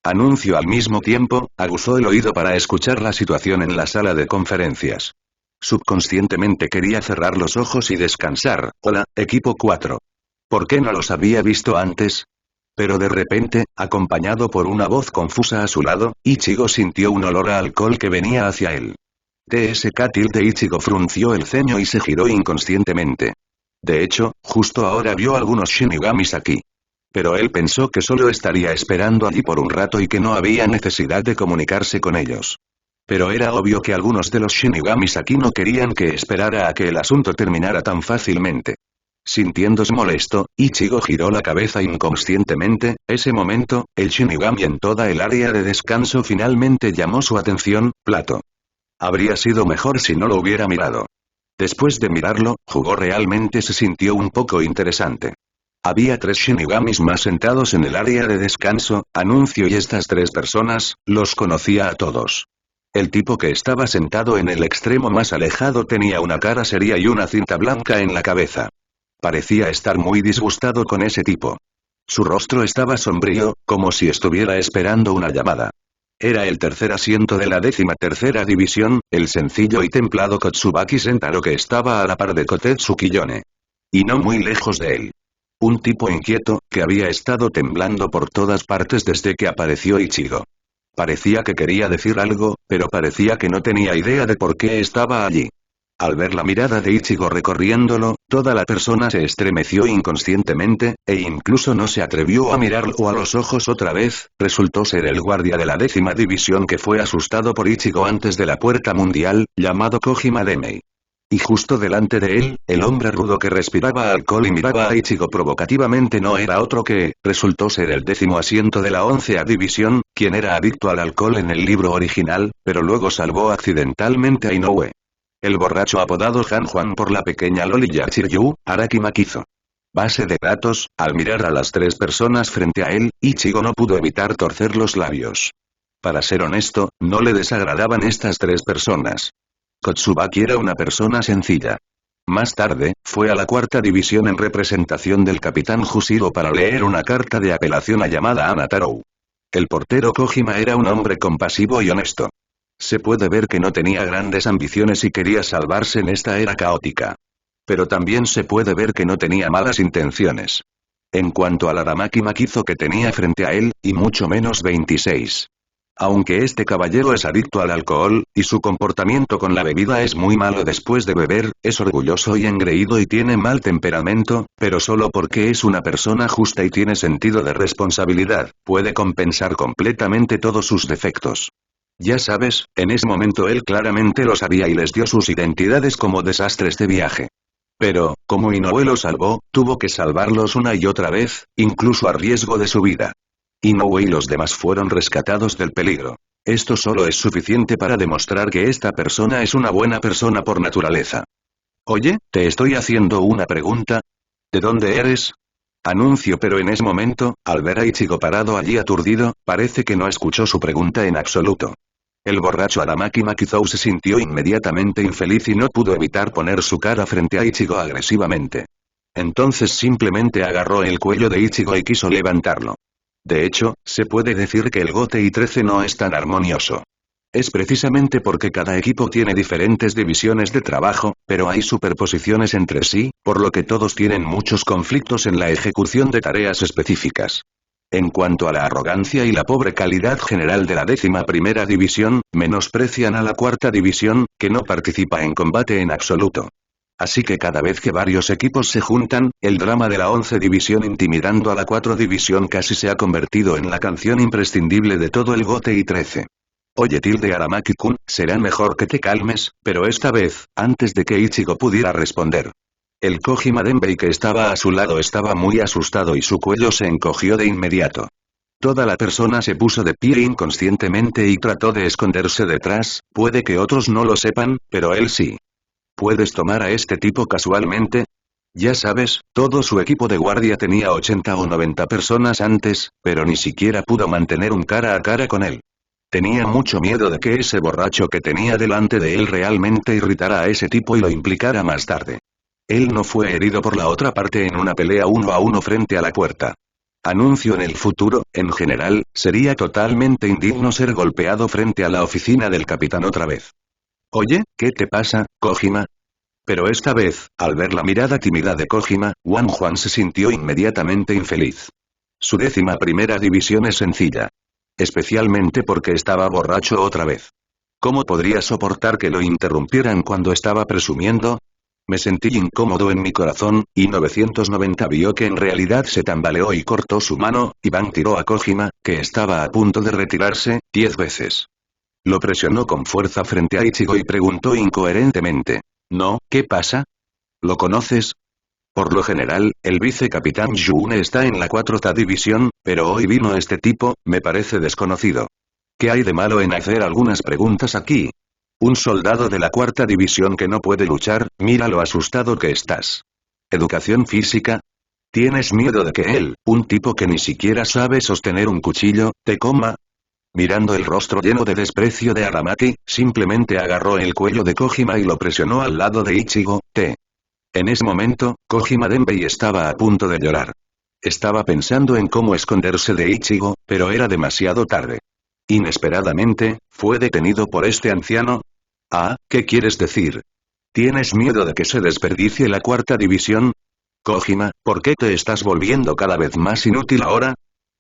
S1: Anuncio al mismo tiempo, aguzó el oído para escuchar la situación en la sala de conferencias. Subconscientemente quería cerrar los ojos y descansar. Hola, equipo 4. ¿Por qué no los había visto antes? Pero de repente, acompañado por una voz confusa a su lado, Ichigo sintió un olor a alcohol que venía hacia él. TSK de Ichigo frunció el ceño y se giró inconscientemente. De hecho, justo ahora vio algunos Shinigamis aquí. Pero él pensó que solo estaría esperando allí por un rato y que no había necesidad de comunicarse con ellos. Pero era obvio que algunos de los Shinigamis aquí no querían que esperara a que el asunto terminara tan fácilmente. Sintiéndose molesto, Ichigo giró la cabeza inconscientemente. Ese momento, el Shinigami en toda el área de descanso finalmente llamó su atención. Plato. Habría sido mejor si no lo hubiera mirado. Después de mirarlo, Jugó realmente se sintió un poco interesante. Había 3 Shinigamis más sentados en el área de descanso, anuncio, y estas 3 personas, los conocía a todos. El tipo que estaba sentado en el extremo más alejado tenía una cara seria y una cinta blanca en la cabeza. Parecía estar muy disgustado con ese tipo. Su rostro estaba sombrío, como si estuviera esperando una llamada. Era el tercer asiento de la 13ª división, el sencillo y templado Kotsubaki Sentaro que estaba a la par de Kotetsuki Yone. Y no muy lejos de él. Un tipo inquieto, que había estado temblando por todas partes desde que apareció Ichigo. Parecía que quería decir algo, pero parecía que no tenía idea de por qué estaba allí. Al ver la mirada de Ichigo recorriéndolo, toda la persona se estremeció inconscientemente, e incluso no se atrevió a mirarlo a los ojos otra vez. Resultó ser el guardia de la 10ª división que fue asustado por Ichigo antes de la puerta mundial, llamado Kojima Demei. Y justo delante de él, el hombre rudo que respiraba alcohol y miraba a Ichigo provocativamente no era otro que, resultó ser el 10º asiento de la 11ª división, quien era adicto al alcohol en el libro original, pero luego salvó accidentalmente a Inoue. El borracho apodado Han Juan por la pequeña loli Yachiryu, Araki Makizo. Base de datos, al mirar a las 3 personas frente a él, Ichigo no pudo evitar torcer los labios. Para ser honesto, no le desagradaban estas 3 personas. Kotsubaki era una persona sencilla. Más tarde, fue a la 4ª división en representación del capitán Jushiro para leer una carta de apelación a llamada Anatarou. El portero Kojima era un hombre compasivo y honesto. Se puede ver que no tenía grandes ambiciones y quería salvarse en esta era caótica. Pero también se puede ver que no tenía malas intenciones. En cuanto al Aramaki maquizo que tenía frente a él, y mucho menos 26. Aunque este caballero es adicto al alcohol, y su comportamiento con la bebida es muy malo después de beber, es orgulloso y engreído y tiene mal temperamento, pero solo porque es una persona justa y tiene sentido de responsabilidad, puede compensar completamente todos sus defectos. Ya sabes, en ese momento él claramente lo sabía y les dio sus identidades como desastres de viaje. Pero, como Inoue lo salvó, tuvo que salvarlos una y otra vez, incluso a riesgo de su vida. Inoue y los demás fueron rescatados del peligro. Esto solo es suficiente para demostrar que esta persona es una buena persona por naturaleza. Oye, te estoy haciendo una pregunta. ¿De dónde eres? Anuncio, pero en ese momento, al ver a Ichigo parado allí aturdido, parece que no escuchó su pregunta en absoluto. El borracho Aramaki Makizou se sintió inmediatamente infeliz y no pudo evitar poner su cara frente a Ichigo agresivamente. Entonces simplemente agarró el cuello de Ichigo y quiso levantarlo. De hecho, se puede decir que el GOTY 13 no es tan armonioso. Es precisamente porque cada equipo tiene diferentes divisiones de trabajo, pero hay superposiciones entre sí, por lo que todos tienen muchos conflictos en la ejecución de tareas específicas. En cuanto a la arrogancia y la pobre calidad general de la 11ª división, menosprecian a la 4ª división, que no participa en combate en absoluto. Así que cada vez que varios equipos se juntan, el drama de la 11 división intimidando a la 4 división casi se ha convertido en la canción imprescindible de todo el GOTY 13. Oye Aramaki-kun, será mejor que te calmes, pero esta vez, antes de que Ichigo pudiera responder. El Kojima Denbei que estaba a su lado estaba muy asustado y su cuello se encogió de inmediato. Toda la persona se puso de pie inconscientemente y trató de esconderse detrás, puede que otros no lo sepan, pero él sí. ¿Puedes tomar a este tipo casualmente? Ya sabes, todo su equipo de guardia tenía 80 o 90 personas antes, pero ni siquiera pudo mantener un cara a cara con él. Tenía mucho miedo de que ese borracho que tenía delante de él realmente irritara a ese tipo y lo implicara más tarde. Él no fue herido por la otra parte en una pelea 1 a 1 frente a la puerta. Anuncio en el futuro, en general, sería totalmente indigno ser golpeado frente a la oficina del capitán otra vez. Oye, ¿qué te pasa, Kojima? Pero esta vez, al ver la mirada tímida de Kojima, Wang Juan se sintió inmediatamente infeliz. Su 11ª división es sencilla. Especialmente porque estaba borracho otra vez. ¿Cómo podría soportar que lo interrumpieran cuando estaba presumiendo? Me sentí incómodo en mi corazón, y 990 vio que en realidad se tambaleó y cortó su mano, y Bang tiró a Kojima, que estaba a punto de retirarse, 10 veces. Lo presionó con fuerza frente a Ichigo y preguntó incoherentemente. ¿No, qué pasa? ¿Lo conoces? Por lo general, el vicecapitán June está en la 4ª división, pero hoy vino este tipo, me parece desconocido. ¿Qué hay de malo en hacer algunas preguntas aquí? Un soldado de la 4ª división que no puede luchar, mira lo asustado que estás. ¿Educación física? ¿Tienes miedo de que él, un tipo que ni siquiera sabe sostener un cuchillo, te coma? Mirando el rostro lleno de desprecio de Aramaki, simplemente agarró el cuello de Kojima y lo presionó al lado de Ichigo, En ese momento, Kojima Denbei estaba a punto de llorar. Estaba pensando en cómo esconderse de Ichigo, pero era demasiado tarde. Inesperadamente, fue detenido por este anciano. Ah, ¿qué quieres decir? ¿Tienes miedo de que se desperdicie la 4ª división? Kojima, ¿por qué te estás volviendo cada vez más inútil ahora?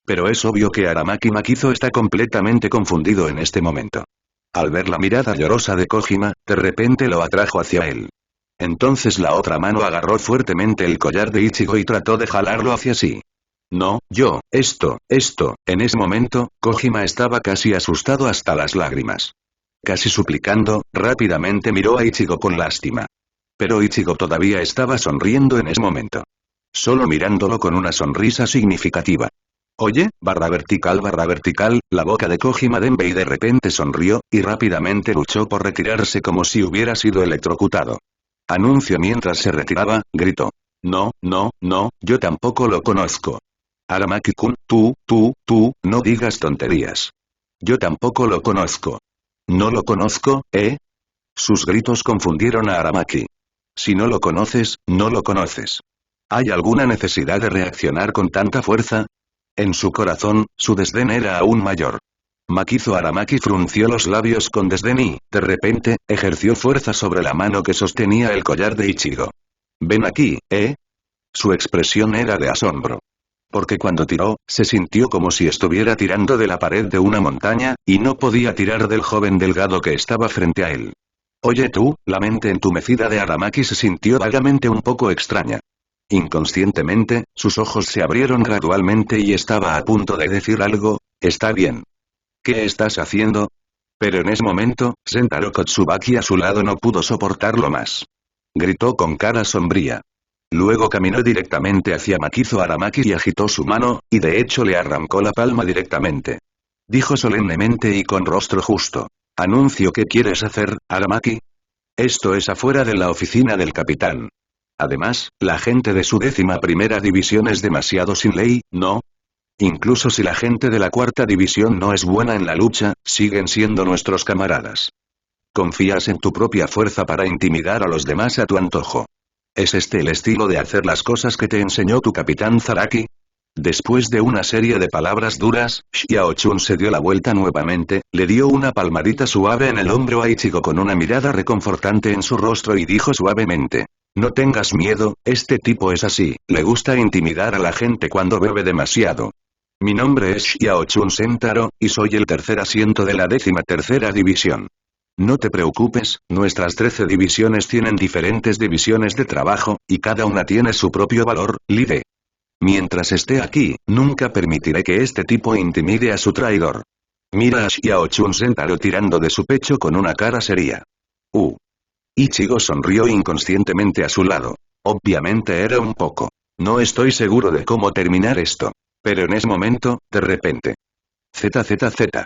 S1: Pero es obvio que Aramaki Makizo está completamente confundido en este momento. Al ver la mirada llorosa de Kojima, de repente lo atrajo hacia él. Entonces la otra mano agarró fuertemente el collar de Ichigo y trató de jalarlo hacia sí. No, en ese momento, Kojima estaba casi asustado hasta las lágrimas. Casi suplicando, rápidamente miró a Ichigo con lástima. Pero Ichigo todavía estaba sonriendo en ese momento. Solo mirándolo con una sonrisa significativa. Oye, /vertical, la boca de Kojima Denbei de repente sonrió, y rápidamente luchó por retirarse como si hubiera sido electrocutado. Anuncio mientras se retiraba, gritó. No, yo tampoco lo conozco. Aramaki-kun, tú, no digas tonterías. Yo tampoco lo conozco. ¿No lo conozco, Sus gritos confundieron a Aramaki. Si no lo conoces, no lo conoces. ¿Hay alguna necesidad de reaccionar con tanta fuerza? En su corazón, su desdén era aún mayor. Makizo Aramaki frunció los labios con desdén y, de repente, ejerció fuerza sobre la mano que sostenía el collar de Ichigo. «Ven aquí, ¿eh?» Su expresión era de asombro. Porque cuando tiró, se sintió como si estuviera tirando de la pared de una montaña, y no podía tirar del joven delgado que estaba frente a él. «Oye tú», la mente entumecida de Aramaki se sintió vagamente un poco extraña. Inconscientemente, sus ojos se abrieron gradualmente y estaba a punto de decir algo. «Está bien. ¿Qué estás haciendo?» Pero en ese momento, Sentaro Kotsubaki a su lado no pudo soportarlo más. Gritó con cara sombría. Luego caminó directamente hacia Makizo Aramaki y agitó su mano, y de hecho le arrancó la palma directamente. Dijo solemnemente y con rostro justo. «Anuncio ¿qué quieres hacer, Aramaki? Esto es afuera de la oficina del capitán. Además, la gente de su 11ª división es demasiado sin ley, ¿no? Incluso si la gente de la 4ª división no es buena en la lucha, siguen siendo nuestros camaradas. Confías en tu propia fuerza para intimidar a los demás a tu antojo. ¿Es este el estilo de hacer las cosas que te enseñó tu capitán Zaraki?» Después de una serie de palabras duras, Xiaochun se dio la vuelta nuevamente, le dio una palmadita suave en el hombro a Ichigo con una mirada reconfortante en su rostro y dijo suavemente. «No tengas miedo, este tipo es así, le gusta intimidar a la gente cuando bebe demasiado. Mi nombre es Xiaochun Sentaro, y soy el tercer asiento de la 13ª división. No te preocupes, nuestras 13 divisiones tienen diferentes divisiones de trabajo, y cada una tiene su propio valor, líder. Mientras esté aquí, nunca permitiré que este tipo intimide a su traidor». Mira a Xiaochun Sentaro tirando de su pecho con una cara seria. Ichigo sonrió inconscientemente a su lado. Obviamente era un poco. No estoy seguro de cómo terminar esto. Pero en ese momento, de repente. ZZZ.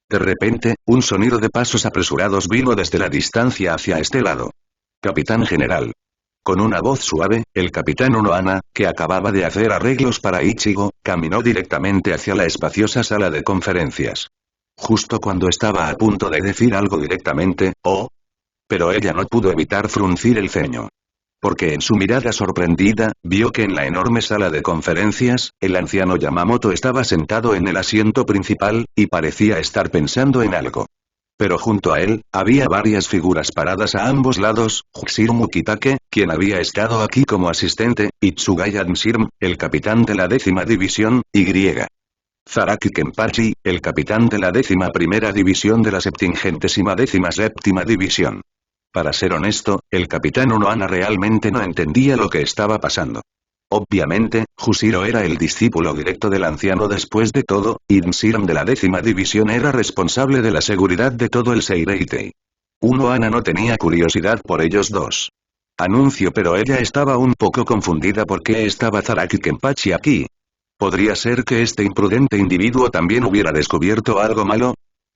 S1: De repente, un sonido de pasos apresurados vino desde la distancia hacia este lado. «Capitán General». Con una voz suave, el capitán Unohana, que acababa de hacer arreglos para Ichigo, caminó directamente hacia la espaciosa sala de conferencias. Justo cuando estaba a punto de decir algo directamente, pero ella no pudo evitar fruncir el ceño. Porque en su mirada sorprendida, vio que en la enorme sala de conferencias, el anciano Yamamoto estaba sentado en el asiento principal, y parecía estar pensando en algo. Pero junto a él, había varias figuras paradas a ambos lados, Jishiro Mukitake, quien había estado aquí como asistente, y Tsugaya Nshirm, el capitán de la 10ª división, y Zaraki Kenpachi, el capitán de la 11ª división de la 717ª división. Para ser honesto, el capitán Unohana realmente no entendía lo que estaba pasando. Obviamente, Jishiro era el discípulo directo del anciano después de todo, y Nshirm de la 10ª división era responsable de la seguridad de todo el Seireitei. Unohana no tenía curiosidad por ellos dos. Anuncio, pero ella estaba un poco confundida por qué estaba Zaraki Kenpachi aquí. ¿Podría ser que este imprudente individuo también hubiera descubierto algo malo?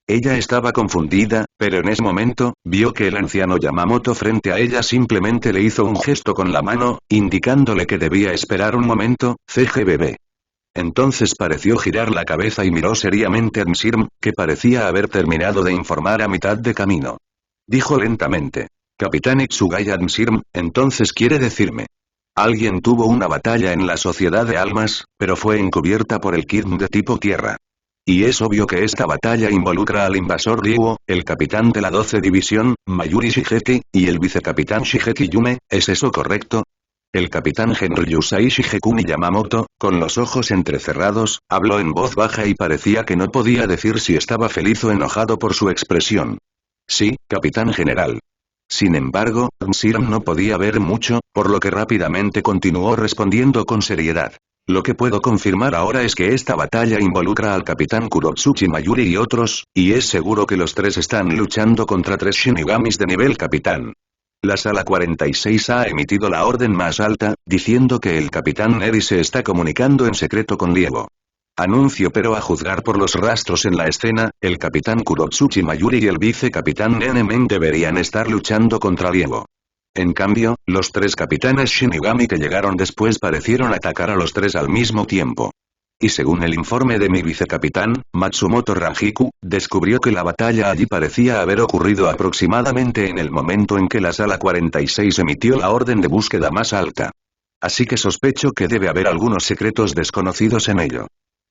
S1: Ella estaba confundida, pero en ese momento, vio que el anciano Yamamoto frente a ella simplemente le hizo un gesto con la mano, indicándole que debía esperar un momento, CGBB. Entonces pareció girar la cabeza y miró seriamente a Nshirm, que parecía haber terminado de informar a mitad de camino. Dijo lentamente. «Capitán Itsugaya Nshirm, entonces quiere decirme. Alguien tuvo una batalla en la Sociedad de Almas, pero fue encubierta por el Kid de tipo tierra. Y es obvio que esta batalla involucra al invasor Ryuo, el capitán de la 12 división, Mayuri Shigeki, y el vicecapitán Shigeki Yume, ¿es eso correcto?» El capitán Henry Yusai Shigekuni Yamamoto, con los ojos entrecerrados, habló en voz baja y parecía que no podía decir si estaba feliz o enojado por su expresión. «Sí, capitán general». Sin embargo, Nshirm no podía ver mucho, por lo que rápidamente continuó respondiendo con seriedad. «Lo que puedo confirmar ahora es que esta batalla involucra al capitán Kurotsuchi Mayuri y otros, y es seguro que los tres están luchando contra 3 shinigamis de nivel capitán. La sala 46 ha emitido la orden más alta, diciendo que el capitán Eri se está comunicando en secreto con Diego. Anuncio, pero a juzgar por los rastros en la escena, el capitán Kurotsuchi Mayuri y el vicecapitán Nenemen deberían estar luchando contra Diego. En cambio, los 3 capitanes Shinigami que llegaron después parecieron atacar a los 3 al mismo tiempo. Y según el informe de mi vicecapitán, Matsumoto Rangiku, descubrió que la batalla allí parecía haber ocurrido aproximadamente en el momento en que la sala 46 emitió la orden de búsqueda más alta. Así que sospecho que debe haber algunos secretos desconocidos en ello.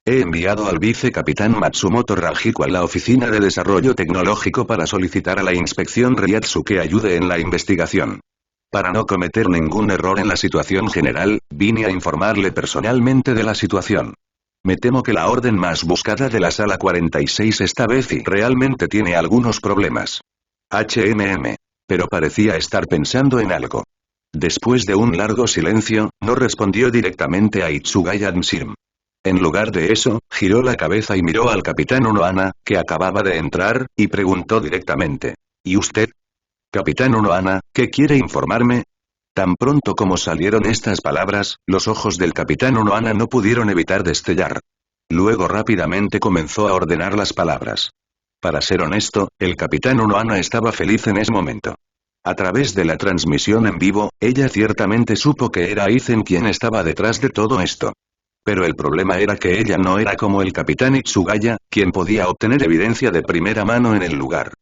S1: He enviado al vicecapitán Matsumoto Rajiko a la Oficina de Desarrollo Tecnológico para solicitar a la inspección Ryatsu que ayude en la investigación. Para no cometer ningún error en la situación general, vine a informarle personalmente de la situación. Me temo que la orden más buscada de la sala 46 esta vez y realmente tiene algunos problemas. Pero parecía estar pensando en algo. Después de un largo silencio, no respondió directamente a Itsugaya Nshirim. En lugar de eso, giró la cabeza y miró al capitán Unohana, que acababa de entrar, y preguntó directamente. ¿Y usted? Capitán Unohana, ¿qué quiere informarme? Tan pronto como salieron estas palabras, los ojos del capitán Unohana no pudieron evitar destellar. Luego rápidamente comenzó a ordenar las palabras. Para ser honesto, el capitán Unohana estaba feliz en ese momento. A través de la transmisión en vivo, ella ciertamente supo que era Aizen quien estaba detrás de todo esto. Pero el problema era que ella no era como el capitán Itsugaya, quien podía obtener evidencia de primera mano en el lugar.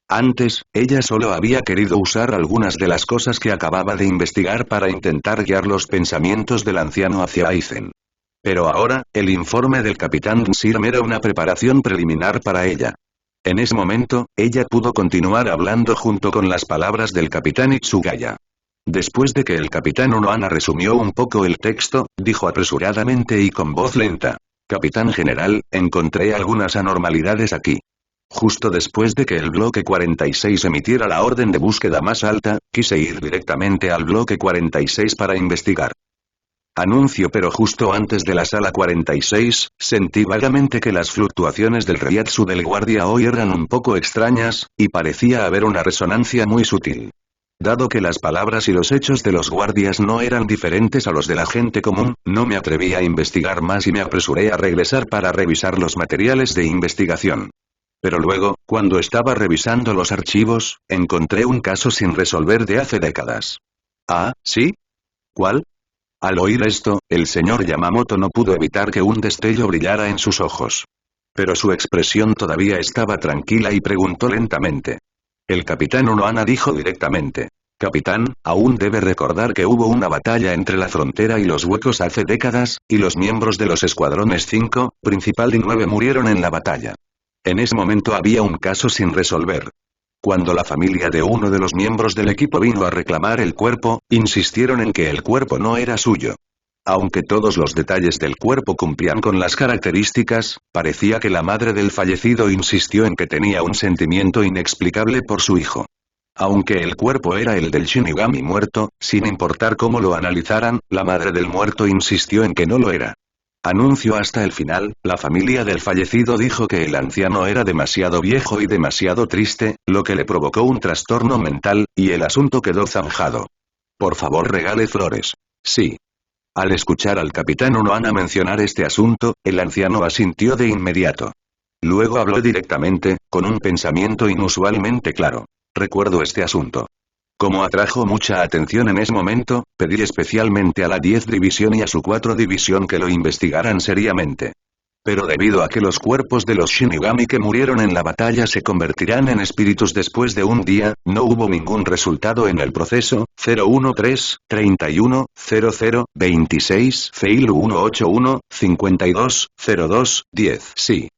S1: Antes, ella solo había querido usar algunas de las cosas que acababa de investigar para intentar guiar los pensamientos del anciano hacia Aizen. Pero ahora, el informe del capitán Nshirim era una preparación preliminar para ella. En ese momento, ella pudo continuar hablando junto con las palabras del capitán Itsugaya. Después de que el capitán Unohana resumió un poco el texto, dijo apresuradamente y con voz lenta. Capitán general, encontré algunas anormalidades aquí. Justo después de que el bloque 46 emitiera la orden de búsqueda más alta, quise ir directamente al bloque 46 para investigar. Anuncio pero justo antes de la sala 46, sentí vagamente que las fluctuaciones del Ryatsu del guardia hoy eran un poco extrañas, y parecía haber una resonancia muy sutil. Dado que las palabras y los hechos de los guardias no eran diferentes a los de la gente común, no me atreví a investigar más y me apresuré a regresar para revisar los materiales de investigación. Pero luego, cuando estaba revisando los archivos, encontré un caso sin resolver de hace décadas. ¿Ah, sí? ¿Cuál? Al oír esto, el señor Yamamoto no pudo evitar que un destello brillara en sus ojos. Pero su expresión todavía estaba tranquila y preguntó lentamente. El capitán Unohana dijo directamente. Capitán, aún debe recordar que hubo una batalla entre la frontera y los huecos hace décadas, y los miembros de los escuadrones 5, principal y 9 murieron en la batalla. En ese momento había un caso sin resolver. Cuando la familia de uno de los miembros del equipo vino a reclamar el cuerpo, insistieron en que el cuerpo no era suyo. Aunque todos los detalles del cuerpo cumplían con las características, parecía que la madre del fallecido insistió en que tenía un sentimiento inexplicable por su hijo. Aunque el cuerpo era el del Shinigami muerto, sin importar cómo lo analizaran, la madre del muerto insistió en que no lo era. Anuncio hasta el final, la familia del fallecido dijo que el anciano era demasiado viejo y demasiado triste, lo que le provocó un trastorno mental, y el asunto quedó zanjado. Por favor regale flores. Sí. Al escuchar al capitán Unohana mencionar este asunto, el anciano asintió de inmediato. Luego habló directamente, con un pensamiento inusualmente claro. Recuerdo este asunto. Como atrajo mucha atención en ese momento, pedí especialmente a la 10 División y a su 4 División que lo investigaran seriamente. Pero debido a que los cuerpos de los Shinigami que murieron en la batalla se convertirán en espíritus después de un día, no hubo ningún resultado en el proceso. 013, 31, 00, 26, Feil 181, 52, 02, 10. Sí.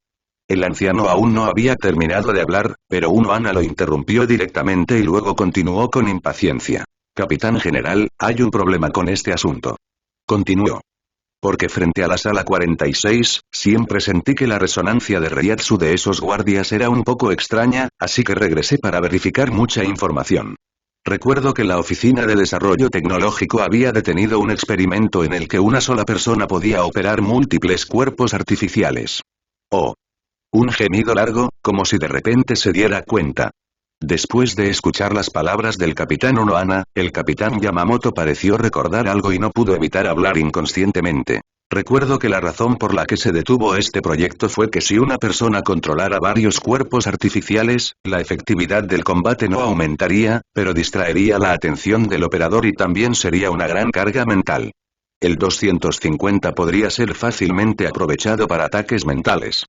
S1: El anciano aún no había terminado de hablar, pero Unohana lo interrumpió directamente y luego continuó con impaciencia. Capitán general, hay un problema con este asunto. Continuó. Porque frente a la sala 46, siempre sentí que la resonancia de Ryatsu de esos guardias era un poco extraña, así que regresé para verificar mucha información. Recuerdo que la Oficina de Desarrollo Tecnológico había detenido un experimento en el que una sola persona podía operar múltiples cuerpos artificiales. Oh. Un gemido largo, como si de repente se diera cuenta. Después de escuchar las palabras del capitán Unohana, el capitán Yamamoto pareció recordar algo y no pudo evitar hablar inconscientemente. Recuerdo que la razón por la que se detuvo este proyecto fue que si una persona controlara varios cuerpos artificiales, la efectividad del combate no aumentaría, pero distraería la atención del operador y también sería una gran carga mental. El 250 podría ser fácilmente aprovechado para ataques mentales.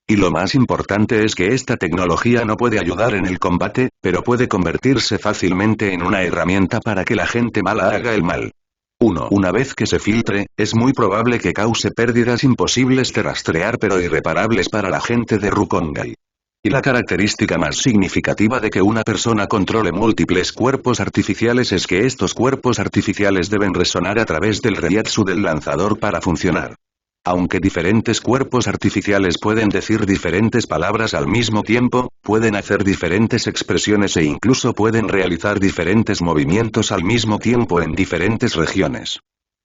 S1: Y lo más importante es que esta tecnología no puede ayudar en el combate, pero puede convertirse fácilmente en una herramienta para que la gente mala haga el mal. 1. Una vez que se filtre, es muy probable que cause pérdidas imposibles de rastrear pero irreparables para la gente de Rukongai. Y la característica más significativa de que una persona controle múltiples cuerpos artificiales es que estos cuerpos artificiales deben resonar a través del reiatsu del lanzador para funcionar. Aunque diferentes cuerpos artificiales pueden decir diferentes palabras al mismo tiempo, pueden hacer diferentes expresiones e incluso pueden realizar diferentes movimientos al mismo tiempo en diferentes regiones.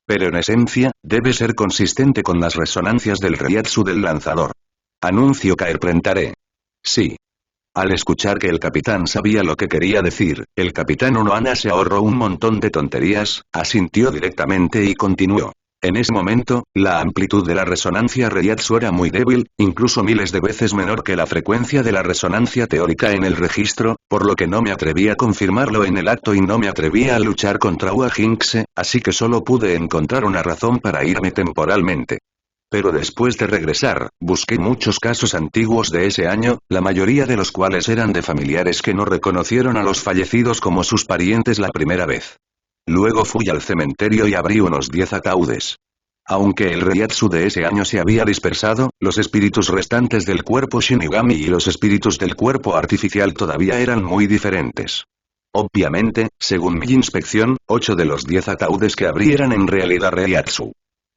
S1: Pero en esencia, debe ser consistente con las resonancias del reiatsu del lanzador. Anuncio Caerprentaré. Sí. Al escuchar que el capitán sabía lo que quería decir, el capitán Unohana se ahorró un montón de tonterías, asintió directamente y continuó. En ese momento, la amplitud de la resonancia reiatsu era muy débil, incluso miles de veces menor que la frecuencia de la resonancia teórica en el registro, por lo que no me atreví a confirmarlo en el acto y no me atrevía a luchar contra Ua Jinxe, así que solo pude encontrar una razón para irme temporalmente. Pero después de regresar, busqué muchos casos antiguos de ese año, la mayoría de los cuales eran de familiares que no reconocieron a los fallecidos como sus parientes la primera vez. Luego fui al cementerio y abrí unos 10 ataúdes. Aunque el reiatsu de ese año se había dispersado, los espíritus restantes del cuerpo Shinigami y los espíritus del cuerpo artificial todavía eran muy diferentes. Obviamente, según mi inspección, 8 de los 10 ataúdes que abrí eran en realidad reiatsu.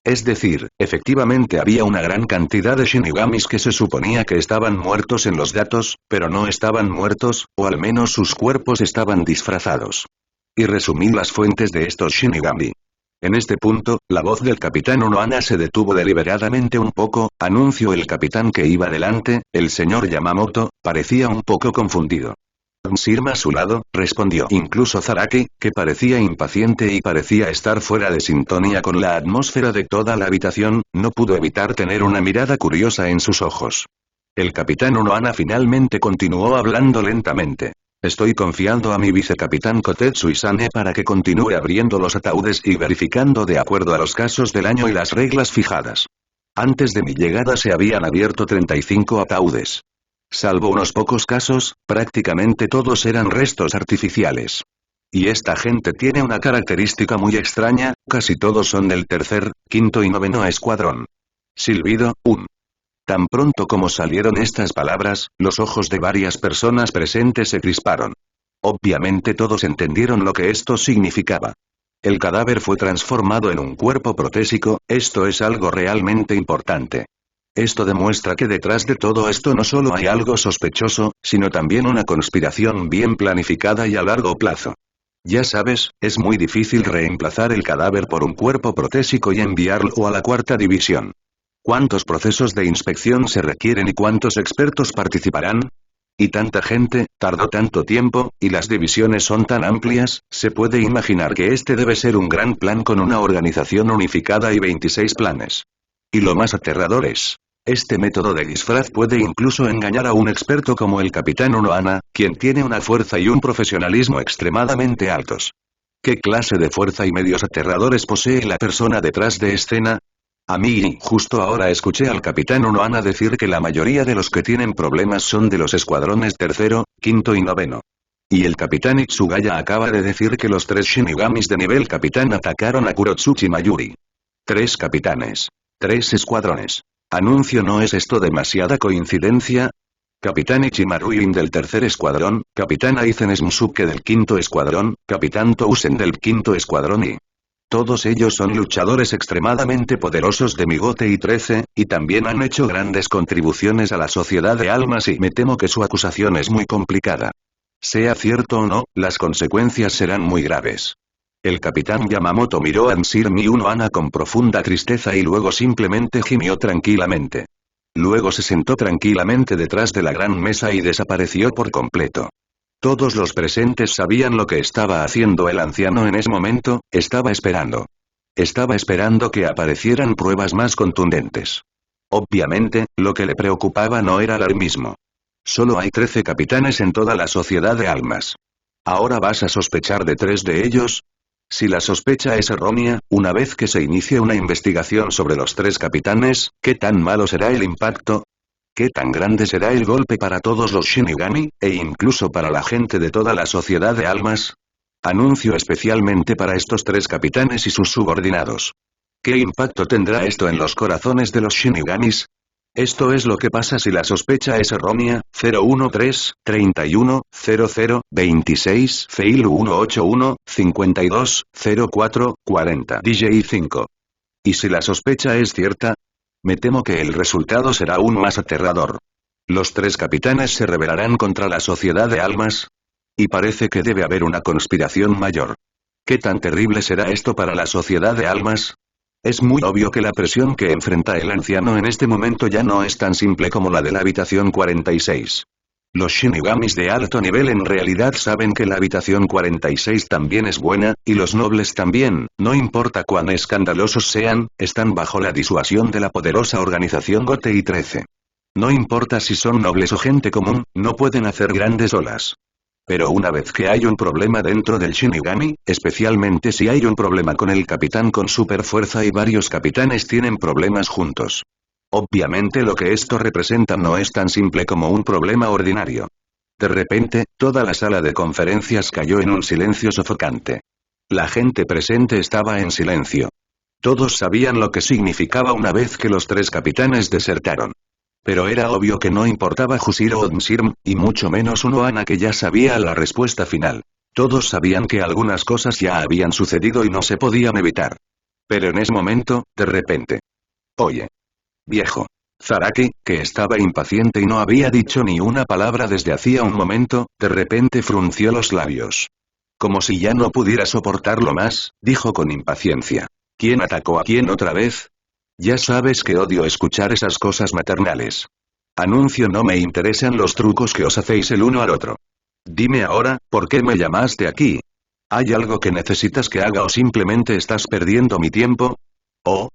S1: Es decir, efectivamente había una gran cantidad de Shinigamis que se suponía que estaban muertos en los datos, pero no estaban muertos, o al menos sus cuerpos estaban disfrazados. Y resumí las fuentes de estos Shinigami. En este punto, la voz del capitán Unohana se detuvo deliberadamente un poco, anunció el capitán que iba delante, el señor Yamamoto, parecía un poco confundido. Sirma a su lado, respondió incluso Zaraki, que parecía impaciente y parecía estar fuera de sintonía con la atmósfera de toda la habitación, no pudo evitar tener una mirada curiosa en sus ojos. El capitán Unohana finalmente continuó hablando lentamente. Estoy confiando a mi vicecapitán Kotetsu Isane para que continúe abriendo los ataúdes y verificando de acuerdo a los casos del año y las reglas fijadas. Antes de mi llegada se habían abierto 35 ataúdes. Salvo unos pocos casos, prácticamente todos eran restos artificiales. Y esta gente tiene una característica muy extraña, casi todos son del tercer, quinto y noveno escuadrón. Silbido, Tan pronto como salieron estas palabras, los ojos de varias personas presentes se crisparon. Obviamente todos entendieron lo que esto significaba. El cadáver fue transformado en un cuerpo protésico, esto es algo realmente importante. Esto demuestra que detrás de todo esto no solo hay algo sospechoso, sino también una conspiración bien planificada y a largo plazo. Ya sabes, es muy difícil reemplazar el cadáver por un cuerpo protésico y enviarlo a la cuarta división. ¿Cuántos procesos de inspección se requieren y cuántos expertos participarán? Y tanta gente, tardó tanto tiempo, y las divisiones son tan amplias, se puede imaginar que este debe ser un gran plan con una organización unificada y 26 planes. Y lo más aterrador es, este método de disfraz puede incluso engañar a un experto como el capitán Unohana, quien tiene una fuerza y un profesionalismo extremadamente altos. ¿Qué clase de fuerza y medios aterradores posee la persona detrás de escena? A mí, justo ahora escuché al capitán Unohana decir que la mayoría de los que tienen problemas son de los escuadrones tercero, quinto y noveno. Y el capitán Itsugaya acaba de decir que los 3 Shinigamis de nivel capitán atacaron a Kurotsuchi Mayuri. 3 capitanes. 3 escuadrones. Anuncio, ¿no es esto demasiada coincidencia? Capitán Ichimaruin del tercer escuadrón, capitán Aizen Smusuke del quinto escuadrón, capitán Tousen del quinto escuadrón y... Todos ellos son luchadores extremadamente poderosos de Migote y 13, y también han hecho grandes contribuciones a la sociedad de almas y me temo que su acusación es muy complicada. Sea cierto o no, las consecuencias serán muy graves. El capitán Yamamoto miró a Nsirmi Unohana con profunda tristeza y luego simplemente gimió tranquilamente. Luego se sentó tranquilamente detrás de la gran mesa y desapareció por completo. Todos los presentes sabían lo que estaba haciendo el anciano en ese momento, estaba esperando. Estaba esperando que aparecieran pruebas más contundentes. Obviamente, lo que le preocupaba no era alarmismo. Solo hay 13 capitanes en toda la sociedad de almas. ¿Ahora vas a sospechar de 3 de ellos? Si la sospecha es errónea, una vez que se inicie una investigación sobre los 3 capitanes, ¿qué tan malo será el impacto? ¿Qué tan grande será el golpe para todos los Shinigami, e incluso para la gente de toda la sociedad de almas? Anuncio especialmente para estos 3 capitanes y sus subordinados. ¿Qué impacto tendrá esto en los corazones de los Shinigamis? Esto es lo que pasa si la sospecha es errónea. 013, 31, 00, 26, Feilu 181, 52, 04, 40 DJ 5. ¿Y si la sospecha es cierta? Me temo que el resultado será aún más aterrador. Los 3 capitanes se rebelarán contra la sociedad de almas. Y parece que debe haber una conspiración mayor. ¿Qué tan terrible será esto para la sociedad de almas? Es muy obvio que la presión que enfrenta el anciano en este momento ya no es tan simple como la de la habitación 46. Los Shinigamis de alto nivel en realidad saben que la habitación 46 también es buena, y los nobles también, no importa cuán escandalosos sean, están bajo la disuasión de la poderosa organización Gotei 13. No importa si son nobles o gente común, no pueden hacer grandes olas. Pero una vez que hay un problema dentro del Shinigami, especialmente si hay un problema con el capitán con superfuerza y varios capitanes tienen problemas juntos. Obviamente lo que esto representa no es tan simple como un problema ordinario. De repente, toda la sala de conferencias cayó en un silencio sofocante. La gente presente estaba en silencio. Todos sabían lo que significaba una vez que los 3 capitanes desertaron. Pero era obvio que no importaba Jushiro Onsirm, y mucho menos Unohana que ya sabía la respuesta final. Todos sabían que algunas cosas ya habían sucedido y no se podían evitar. Pero en ese momento, de repente. Oye. Viejo. Zaraki, que estaba impaciente y no había dicho ni una palabra desde hacía un momento, de repente frunció los labios. Como si ya no pudiera soportarlo más, dijo con impaciencia. ¿Quién atacó a quién otra vez? Ya sabes que odio escuchar esas cosas maternales. Anuncio, no me interesan los trucos que os hacéis el uno al otro. Dime ahora, ¿por qué me llamaste aquí? ¿Hay algo que necesitas que haga o simplemente estás perdiendo mi tiempo? Oh.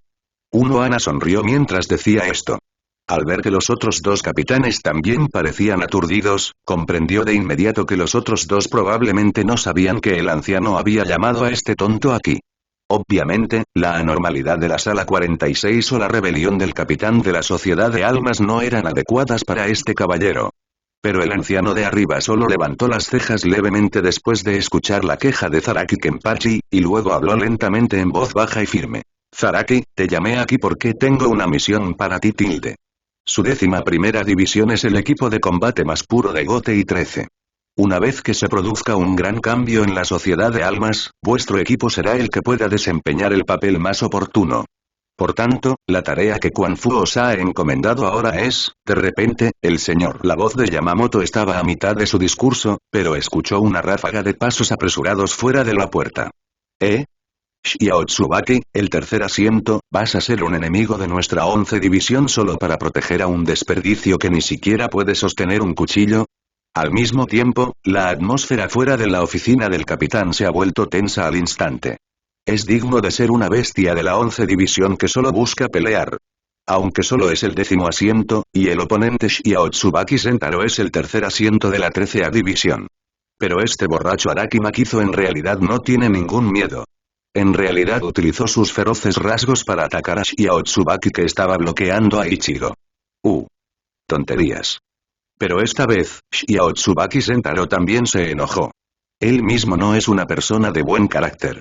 S1: Unohana sonrió mientras decía esto. Al ver que los otros 2 capitanes también parecían aturdidos, comprendió de inmediato que los otros 2 probablemente no sabían que el anciano había llamado a este tonto aquí. Obviamente, la anormalidad de la sala 46 o la rebelión del capitán de la sociedad de almas no eran adecuadas para este caballero. Pero el anciano de arriba solo levantó las cejas levemente después de escuchar la queja de Zaraki Kenpachi, y luego habló lentamente en voz baja y firme. Zaraki, te llamé aquí porque tengo una misión para ti tilde. Su 11ª división es el equipo de combate más puro de Gotei 13. Una vez que se produzca un gran cambio en la sociedad de almas, vuestro equipo será el que pueda desempeñar el papel más oportuno. Por tanto, la tarea que Quan Fu os ha encomendado ahora es, de repente, el señor. La voz de Yamamoto estaba a mitad de su discurso, pero escuchó una ráfaga de pasos apresurados fuera de la puerta. Xiao Tsubaki, el tercer asiento, vas a ser un enemigo de nuestra 11 división solo para proteger a un desperdicio que ni siquiera puede sostener un cuchillo. Al mismo tiempo, la atmósfera fuera de la oficina del capitán se ha vuelto tensa al instante. Es digno de ser una bestia de la 11 división que solo busca pelear. Aunque solo es el 10º asiento, y el oponente Xiao Tsubaki Sentaro es el tercer asiento de la 13ª división. Pero este borracho Araki Makizo en realidad no tiene ningún miedo. En realidad utilizó sus feroces rasgos para atacar a Xiao Tsubaki que estaba bloqueando a Ichigo. Tonterías. Pero esta vez, Xiao Tsubaki Sentaro también se enojó. Él mismo no es una persona de buen carácter.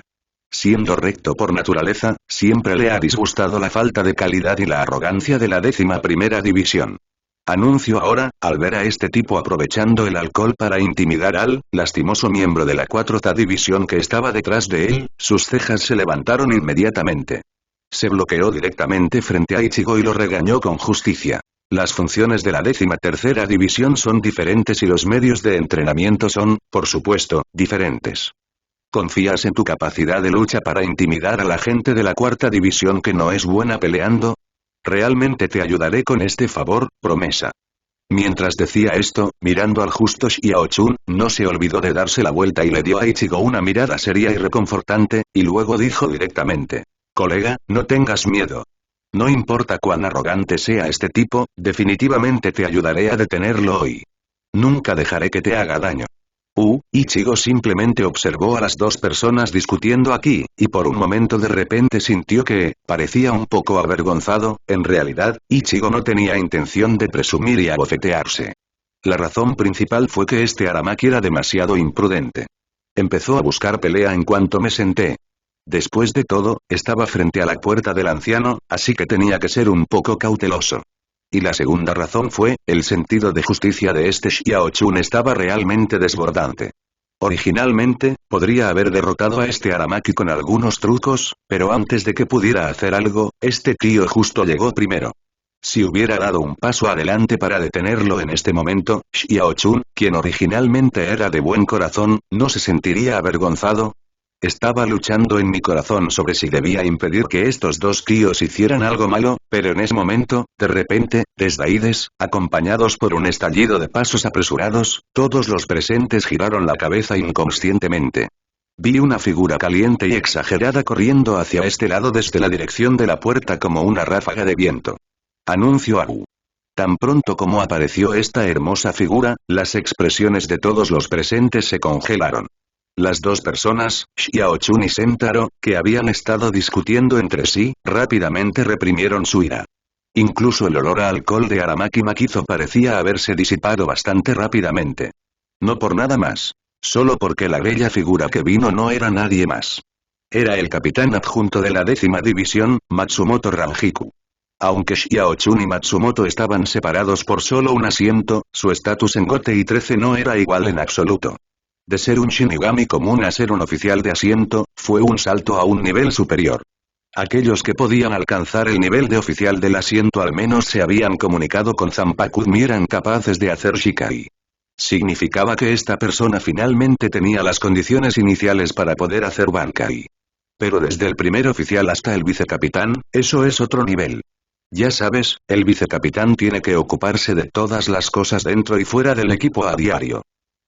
S1: Siendo recto por naturaleza, siempre le ha disgustado la falta de calidad y la arrogancia de la 11ª división. Anuncio ahora, al ver a este tipo aprovechando el alcohol para intimidar al lastimoso miembro de la 4ª división que estaba detrás de él, sus cejas se levantaron inmediatamente. Se bloqueó directamente frente a Ichigo y lo regañó con justicia. Las funciones de la 13ª división son diferentes y los medios de entrenamiento son, por supuesto, diferentes. ¿Confías en tu capacidad de lucha para intimidar a la gente de la 4ª división que no es buena peleando? Realmente te ayudaré con este favor, promesa. Mientras decía esto, mirando al justo Xiao-chun, no se olvidó de darse la vuelta y le dio a Ichigo una mirada seria y reconfortante, y luego dijo directamente. Colega, no tengas miedo. No importa cuán arrogante sea este tipo, definitivamente te ayudaré a detenerlo hoy. Nunca dejaré que te haga daño. Ichigo simplemente observó a las 2 personas discutiendo aquí, y por un momento de repente sintió que, parecía un poco avergonzado. En realidad, Ichigo no tenía intención de presumir y abofetearse. La razón principal fue que este Aramaki era demasiado imprudente. Empezó a buscar pelea en cuanto me senté. Después de todo, estaba frente a la puerta del anciano, así que tenía que ser un poco cauteloso. Y la segunda razón fue, el sentido de justicia de este Xiao Chun estaba realmente desbordante. Originalmente, podría haber derrotado a este Aramaki con algunos trucos, pero antes de que pudiera hacer algo, este tío justo llegó primero. Si hubiera dado un paso adelante para detenerlo en este momento, Xiao Chun, quien originalmente era de buen corazón, ¿no se sentiría avergonzado? Estaba luchando en mi corazón sobre si debía impedir que estos dos tíos hicieran algo malo, pero en ese momento, de repente, desde Aides, acompañados por un estallido de pasos apresurados, todos los presentes giraron la cabeza inconscientemente. Vi una figura caliente y exagerada corriendo hacia este lado desde la dirección de la puerta como una ráfaga de viento. Anuncio Agu. Tan pronto como apareció esta hermosa figura, las expresiones de todos los presentes se congelaron. Las dos personas, Xiao Chun y Sentaro, que habían estado discutiendo entre sí, rápidamente reprimieron su ira. Incluso el olor a alcohol de Aramaki Makizo parecía haberse disipado bastante rápidamente. No por nada más. Solo porque la bella figura que vino no era nadie más. Era el capitán adjunto de la 10ª división, Matsumoto Rangiku. Aunque Xiao Chun y Matsumoto estaban separados por solo un asiento, su estatus en Gote 13 no era igual en absoluto. De ser un Shinigami común a ser un oficial de asiento, fue un salto a un nivel superior. Aquellos que podían alcanzar el nivel de oficial del asiento al menos se habían comunicado con Zanpakuto y eran capaces de hacer Shikai. Significaba que esta persona finalmente tenía las condiciones iniciales para poder hacer Bankai. Pero desde el primer oficial hasta el vicecapitán, eso es otro nivel. Ya sabes, el vicecapitán tiene que ocuparse de todas las cosas dentro y fuera del equipo a diario.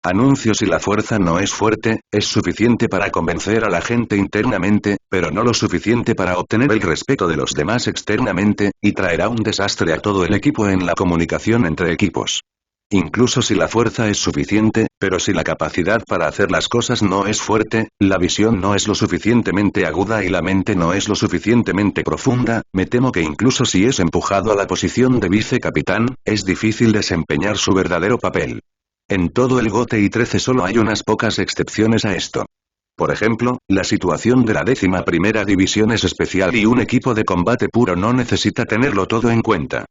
S1: Anuncio: si la fuerza no es fuerte, es suficiente para convencer a la gente internamente, pero no lo suficiente para obtener el respeto de los demás externamente, y traerá un desastre a todo el equipo en la comunicación entre equipos. Incluso si la fuerza es suficiente, pero si la capacidad para hacer las cosas no es fuerte, la visión no es lo suficientemente aguda y la mente no es lo suficientemente profunda, me temo que incluso si es empujado a la posición de vicecapitán, es difícil desempeñar su verdadero papel. En todo el Gote 13 solo hay unas pocas excepciones a esto. Por ejemplo, la situación de la 11ª división es especial y un equipo de combate puro no necesita tenerlo todo en cuenta.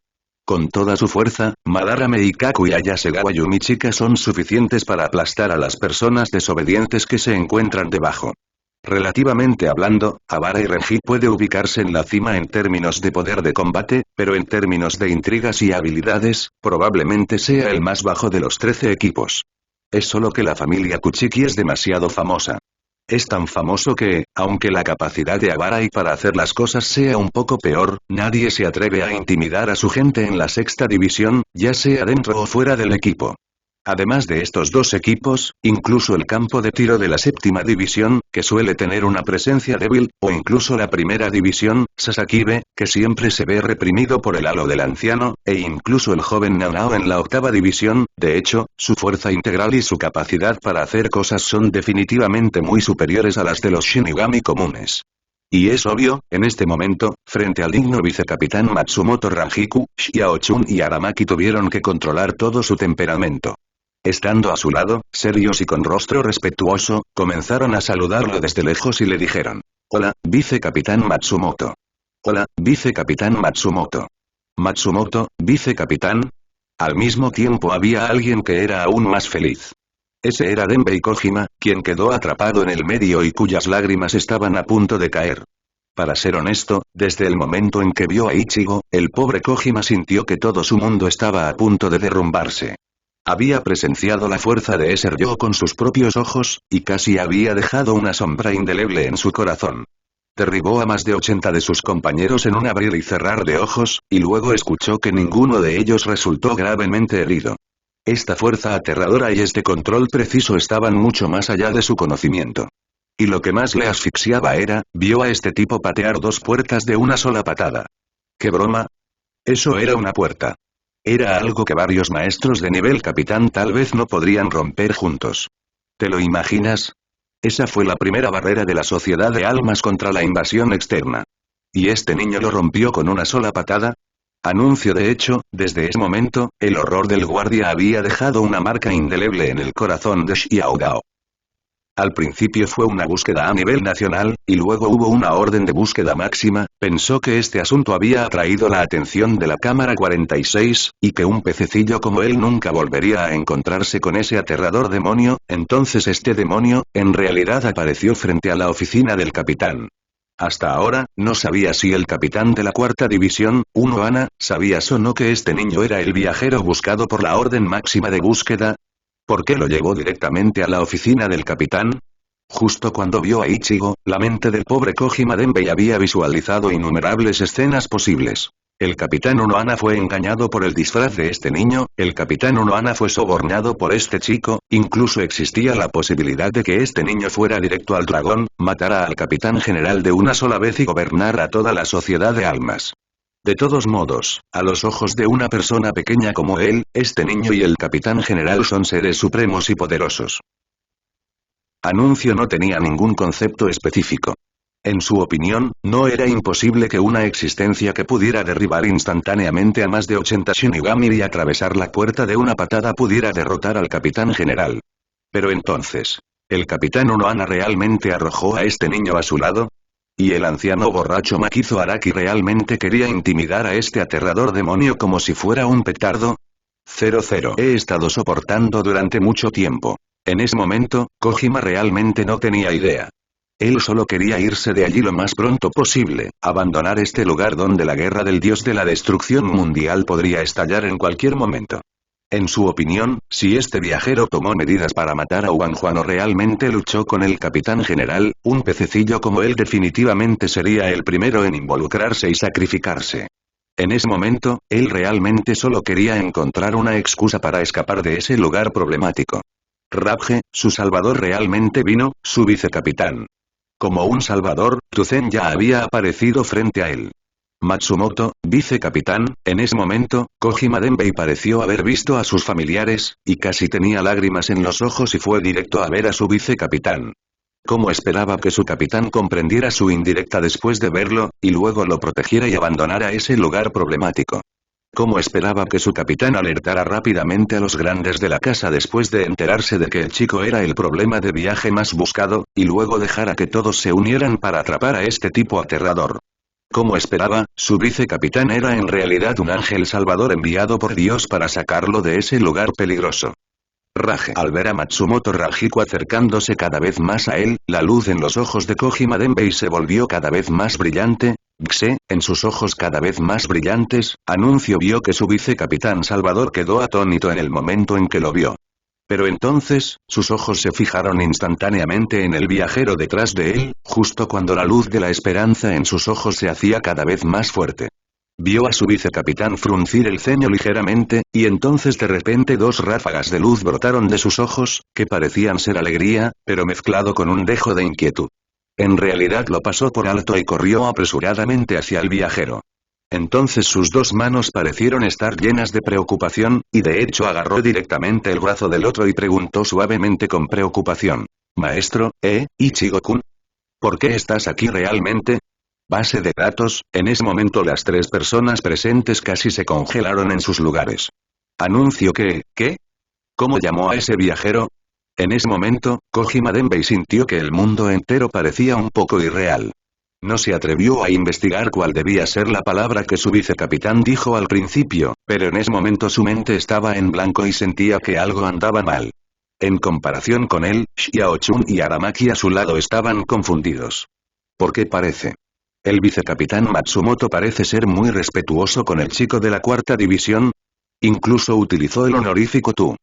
S1: Con toda su fuerza, Madara Meikaku y Ayasegawa Yumichika son suficientes para aplastar a las personas desobedientes que se encuentran debajo. Relativamente hablando, Habara y Renji puede ubicarse en la cima en términos de poder de combate, pero en términos de intrigas y habilidades, probablemente sea el más bajo de los 13 equipos. Es solo que la familia Kuchiki es demasiado famosa. Es tan famoso que, aunque la capacidad de Abarai para hacer las cosas sea un poco peor, nadie se atreve a intimidar a su gente en la 6ª división, ya sea dentro o fuera del equipo. Además de estos dos equipos, incluso el campo de tiro de la 7ª división, que suele tener una presencia débil, o incluso la 1ª división, Sasakibe, que siempre se ve reprimido por el halo del anciano, e incluso el joven Nanao en la 8ª división, de hecho, su fuerza integral y su capacidad para hacer cosas son definitivamente muy superiores a las de los Shinigami comunes. Y es obvio, en este momento, frente al digno vicecapitán Matsumoto Rangiku, Xiao Chun y Aramaki tuvieron que controlar todo su temperamento. Estando a su lado, serios y con rostro respetuoso, comenzaron a saludarlo desde lejos y le dijeron: «Hola, vicecapitán Matsumoto». «Hola, vicecapitán Matsumoto». «Matsumoto, vicecapitán». Al mismo tiempo había alguien que era aún más feliz. Ese era Denbei Kojima, quien quedó atrapado en el medio y cuyas lágrimas estaban a punto de caer. Para ser honesto, desde el momento en que vio a Ichigo, el pobre Kojima sintió que todo su mundo estaba a punto de derrumbarse. Había presenciado la fuerza de ese yo con sus propios ojos, y casi había dejado una sombra indeleble en su corazón. Derribó a más de 80 de sus compañeros en un abrir y cerrar de ojos, y luego escuchó que ninguno de ellos resultó gravemente herido. Esta fuerza aterradora y este control preciso estaban mucho más allá de su conocimiento. Y lo que más le asfixiaba era, vio a este tipo patear 2 puertas de una sola patada. ¿Qué broma? Eso era una puerta. Era algo que varios maestros de nivel capitán tal vez no podrían romper juntos. ¿Te lo imaginas? Esa fue la primera barrera de la sociedad de almas contra la invasión externa. ¿Y este niño lo rompió con una sola patada? Anuncio: de hecho, desde ese momento, el horror del guardia había dejado una marca indeleble en el corazón de Xiao Dao. Al principio fue una búsqueda a nivel nacional, y luego hubo una orden de búsqueda máxima. Pensó que este asunto había atraído la atención de la Cámara 46, y que un pececillo como él nunca volvería a encontrarse con ese aterrador demonio. Entonces este demonio, en realidad apareció frente a la oficina del capitán. Hasta ahora, no sabía si el capitán de la cuarta división, Ana, sabías o no que este niño era el viajero buscado por la orden máxima de búsqueda. ¿Por qué lo llevó directamente a la oficina del capitán? Justo cuando vio a Ichigo, la mente del pobre Kojima Denbei había visualizado innumerables escenas posibles. El capitán Ana fue engañado por el disfraz de este niño, el capitán Ana fue sobornado por este chico, incluso existía la posibilidad de que este niño fuera directo al dragón, matara al capitán general de una sola vez y gobernara a toda la sociedad de almas. De todos modos, a los ojos de una persona pequeña como él, este niño y el capitán general son seres supremos y poderosos. Anuncio no tenía ningún concepto específico. En su opinión, no era imposible que una existencia que pudiera derribar instantáneamente a más de 80 Shinigami y atravesar la puerta de una patada pudiera derrotar al capitán general. Pero entonces, ¿el capitán Ana realmente arrojó a este niño a su lado? ¿Y el anciano borracho Makizo Araki realmente quería intimidar a este aterrador demonio como si fuera un petardo? 00. He estado soportando durante mucho tiempo. En ese momento, Kojima realmente no tenía idea. Él solo quería irse de allí lo más pronto posible, abandonar este lugar donde la guerra del dios de la destrucción mundial podría estallar en cualquier momento. En su opinión, si este viajero tomó medidas para matar a Juan o realmente luchó con el capitán general, un pececillo como él definitivamente sería el primero en involucrarse y sacrificarse. En ese momento, él realmente solo quería encontrar una excusa para escapar de ese lugar problemático. Rage, su salvador realmente vino, su vicecapitán. Como un salvador, Tuzen ya había aparecido frente a él. Matsumoto, vicecapitán, en ese momento, Kojima Denbei pareció haber visto a sus familiares, y casi tenía lágrimas en los ojos y fue directo a ver a su vicecapitán. ¿Cómo esperaba que su capitán comprendiera su indirecta después de verlo, y luego lo protegiera y abandonara ese lugar problemático? ¿Cómo esperaba que su capitán alertara rápidamente a los grandes de la casa después de enterarse de que el chico era el problema de viaje más buscado, y luego dejara que todos se unieran para atrapar a este tipo aterrador? Como esperaba, su vicecapitán era en realidad un ángel salvador enviado por Dios para sacarlo de ese lugar peligroso. Rage. Al ver a Matsumoto Rajiku acercándose cada vez más a él, la luz en los ojos de Kojima Denbei se volvió cada vez más brillante. En sus ojos cada vez más brillantes, Anuncio vio que su vicecapitán Salvador quedó atónito en el momento en que lo vio. Pero entonces, sus ojos se fijaron instantáneamente en el viajero detrás de él, justo cuando la luz de la esperanza en sus ojos se hacía cada vez más fuerte. Vio a su vicecapitán fruncir el ceño ligeramente, y entonces de repente dos ráfagas de luz brotaron de sus ojos, que parecían ser alegría, pero mezclado con un dejo de inquietud. En realidad lo pasó por alto y corrió apresuradamente hacia el viajero. Entonces sus dos manos parecieron estar llenas de preocupación, y de hecho agarró directamente el brazo del otro y preguntó suavemente con preocupación. Maestro, Ichigo-kun? ¿Por qué estás aquí realmente? Base de datos, en ese momento las tres personas presentes casi se congelaron en sus lugares. Anuncio que, ¿qué? ¿Cómo llamó a ese viajero? En ese momento, Kojima Denbei sintió que el mundo entero parecía un poco irreal. No se atrevió a investigar cuál debía ser la palabra que su vicecapitán dijo al principio, pero en ese momento su mente estaba en blanco y sentía que algo andaba mal. En comparación con él, Xiaochun y Aramaki a su lado estaban confundidos. ¿Por qué parece? El vicecapitán Matsumoto parece ser muy respetuoso con el chico de la cuarta división. Incluso utilizó el honorífico tú.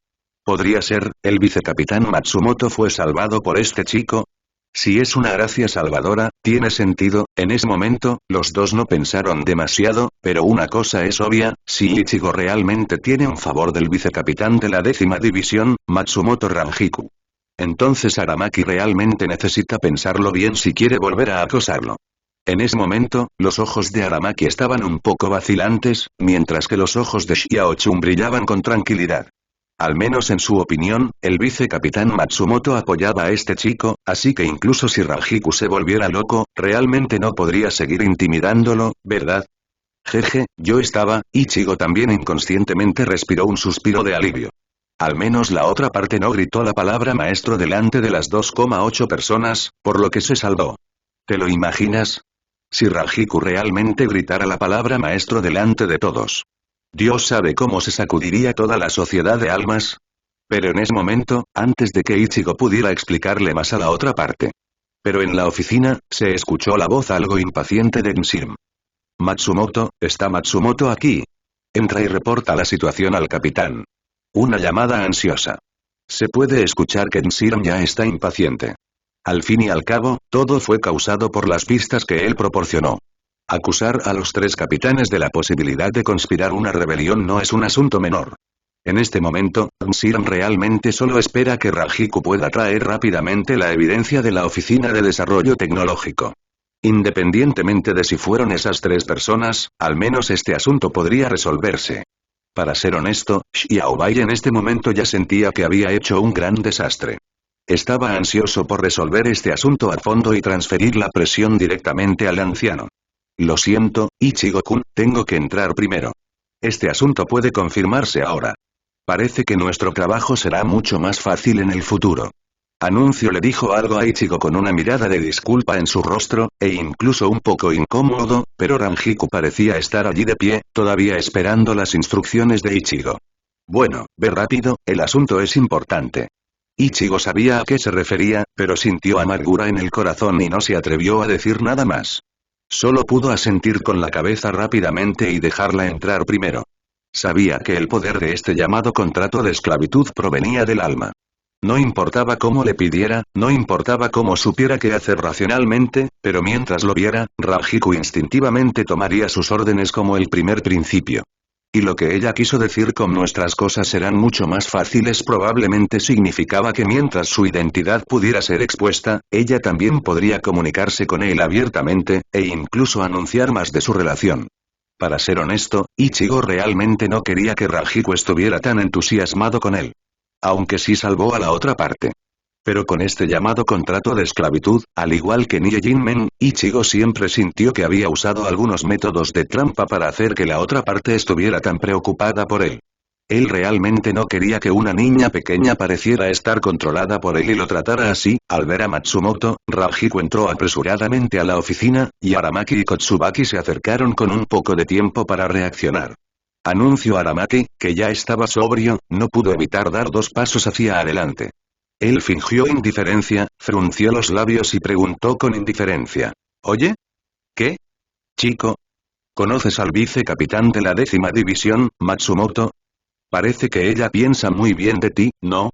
S1: ¿Podría ser, el vicecapitán Matsumoto fue salvado por este chico? Si es una gracia salvadora, tiene sentido. En ese momento, los dos no pensaron demasiado, pero una cosa es obvia, si Ichigo realmente tiene un favor del vicecapitán de la 10ª división, Matsumoto Ranjiku. Entonces Aramaki realmente necesita pensarlo bien si quiere volver a acosarlo. En ese momento, los ojos de Aramaki estaban un poco vacilantes, mientras que los ojos de Xiaochun brillaban con tranquilidad. Al menos en su opinión, el vicecapitán Matsumoto apoyaba a este chico, así que incluso si Ranjiku se volviera loco, realmente no podría seguir intimidándolo, ¿verdad? Jeje, yo estaba. Ichigo también inconscientemente respiró un suspiro de alivio. Al menos la otra parte no gritó la palabra maestro delante de las 2,8 personas, por lo que se salvó. ¿Te lo imaginas? Si Rajiku realmente gritara la palabra maestro delante de todos. Dios sabe cómo se sacudiría toda la sociedad de almas. Pero en ese momento, antes de que Ichigo pudiera explicarle más a la otra parte. Pero en la oficina, se escuchó la voz algo impaciente de Nshiram. Matsumoto, ¿está Matsumoto aquí? Entra y reporta la situación al capitán. Una llamada ansiosa. Se puede escuchar que Nshiram ya está impaciente. Al fin y al cabo, todo fue causado por las pistas que él proporcionó. Acusar a los 3 capitanes de la posibilidad de conspirar una rebelión no es un asunto menor. En este momento, Nshiram realmente solo espera que Rajiku pueda traer rápidamente la evidencia de la Oficina de Desarrollo Tecnológico. Independientemente de si fueron esas 3 personas, al menos este asunto podría resolverse. Para ser honesto, Xiaobai en este momento ya sentía que había hecho un gran desastre. Estaba ansioso por resolver este asunto a fondo y transferir la presión directamente al anciano. Lo siento, Ichigo-kun, tengo que entrar primero. Este asunto puede confirmarse ahora. Parece que nuestro trabajo será mucho más fácil en el futuro. Anuncio le dijo algo a Ichigo con una mirada de disculpa en su rostro, e incluso un poco incómodo, pero Rangiku parecía estar allí de pie, todavía esperando las instrucciones de Ichigo. Bueno, ve rápido, el asunto es importante. Ichigo sabía a qué se refería, pero sintió amargura en el corazón y no se atrevió a decir nada más. Solo pudo asentir con la cabeza rápidamente y dejarla entrar primero. Sabía que el poder de este llamado contrato de esclavitud provenía del alma. No importaba cómo le pidiera, no importaba cómo supiera qué hacer racionalmente, pero mientras lo viera, Rajiku instintivamente tomaría sus órdenes como el primer principio. Y lo que ella quiso decir con nuestras cosas serán mucho más fáciles probablemente significaba que mientras su identidad pudiera ser expuesta, ella también podría comunicarse con él abiertamente, e incluso anunciar más de su relación. Para ser honesto, Ichigo realmente no quería que Rajiku estuviera tan entusiasmado con él. Aunque sí salvó a la otra parte. Pero con este llamado contrato de esclavitud, al igual que Nie Jinmen, Ichigo siempre sintió que había usado algunos métodos de trampa para hacer que la otra parte estuviera tan preocupada por él. Él realmente no quería que una niña pequeña pareciera estar controlada por él y lo tratara así. Al ver a Matsumoto, Rajiku entró apresuradamente a la oficina, y Aramaki y Kotsubaki se acercaron con un poco de tiempo para reaccionar. Anunció Aramaki, que ya estaba sobrio, no pudo evitar dar 2 pasos hacia adelante. Él fingió indiferencia, frunció los labios y preguntó con indiferencia. ¿Oye? ¿Qué? Chico. ¿Conoces al vicecapitán de la 10ª división, Matsumoto? Parece que ella piensa muy bien de ti, ¿no?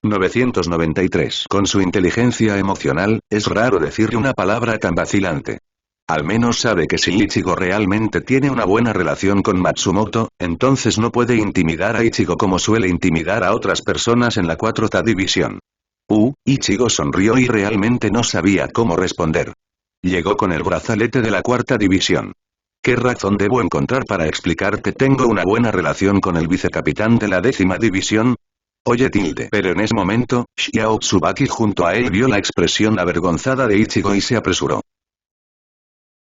S1: 993. Con su inteligencia emocional, es raro decirle una palabra tan vacilante. Al menos sabe que si Ichigo realmente tiene una buena relación con Matsumoto, entonces no puede intimidar a Ichigo como suele intimidar a otras personas en la 4ª división. Ichigo sonrió y realmente no sabía cómo responder. Llegó con el brazalete de la 4ª división. ¿Qué razón debo encontrar para explicar que tengo una buena relación con el vicecapitán de la 10ª división? Oye tilde. Pero en ese momento, Xiao Tsubaki junto a él vio la expresión avergonzada de Ichigo y se apresuró.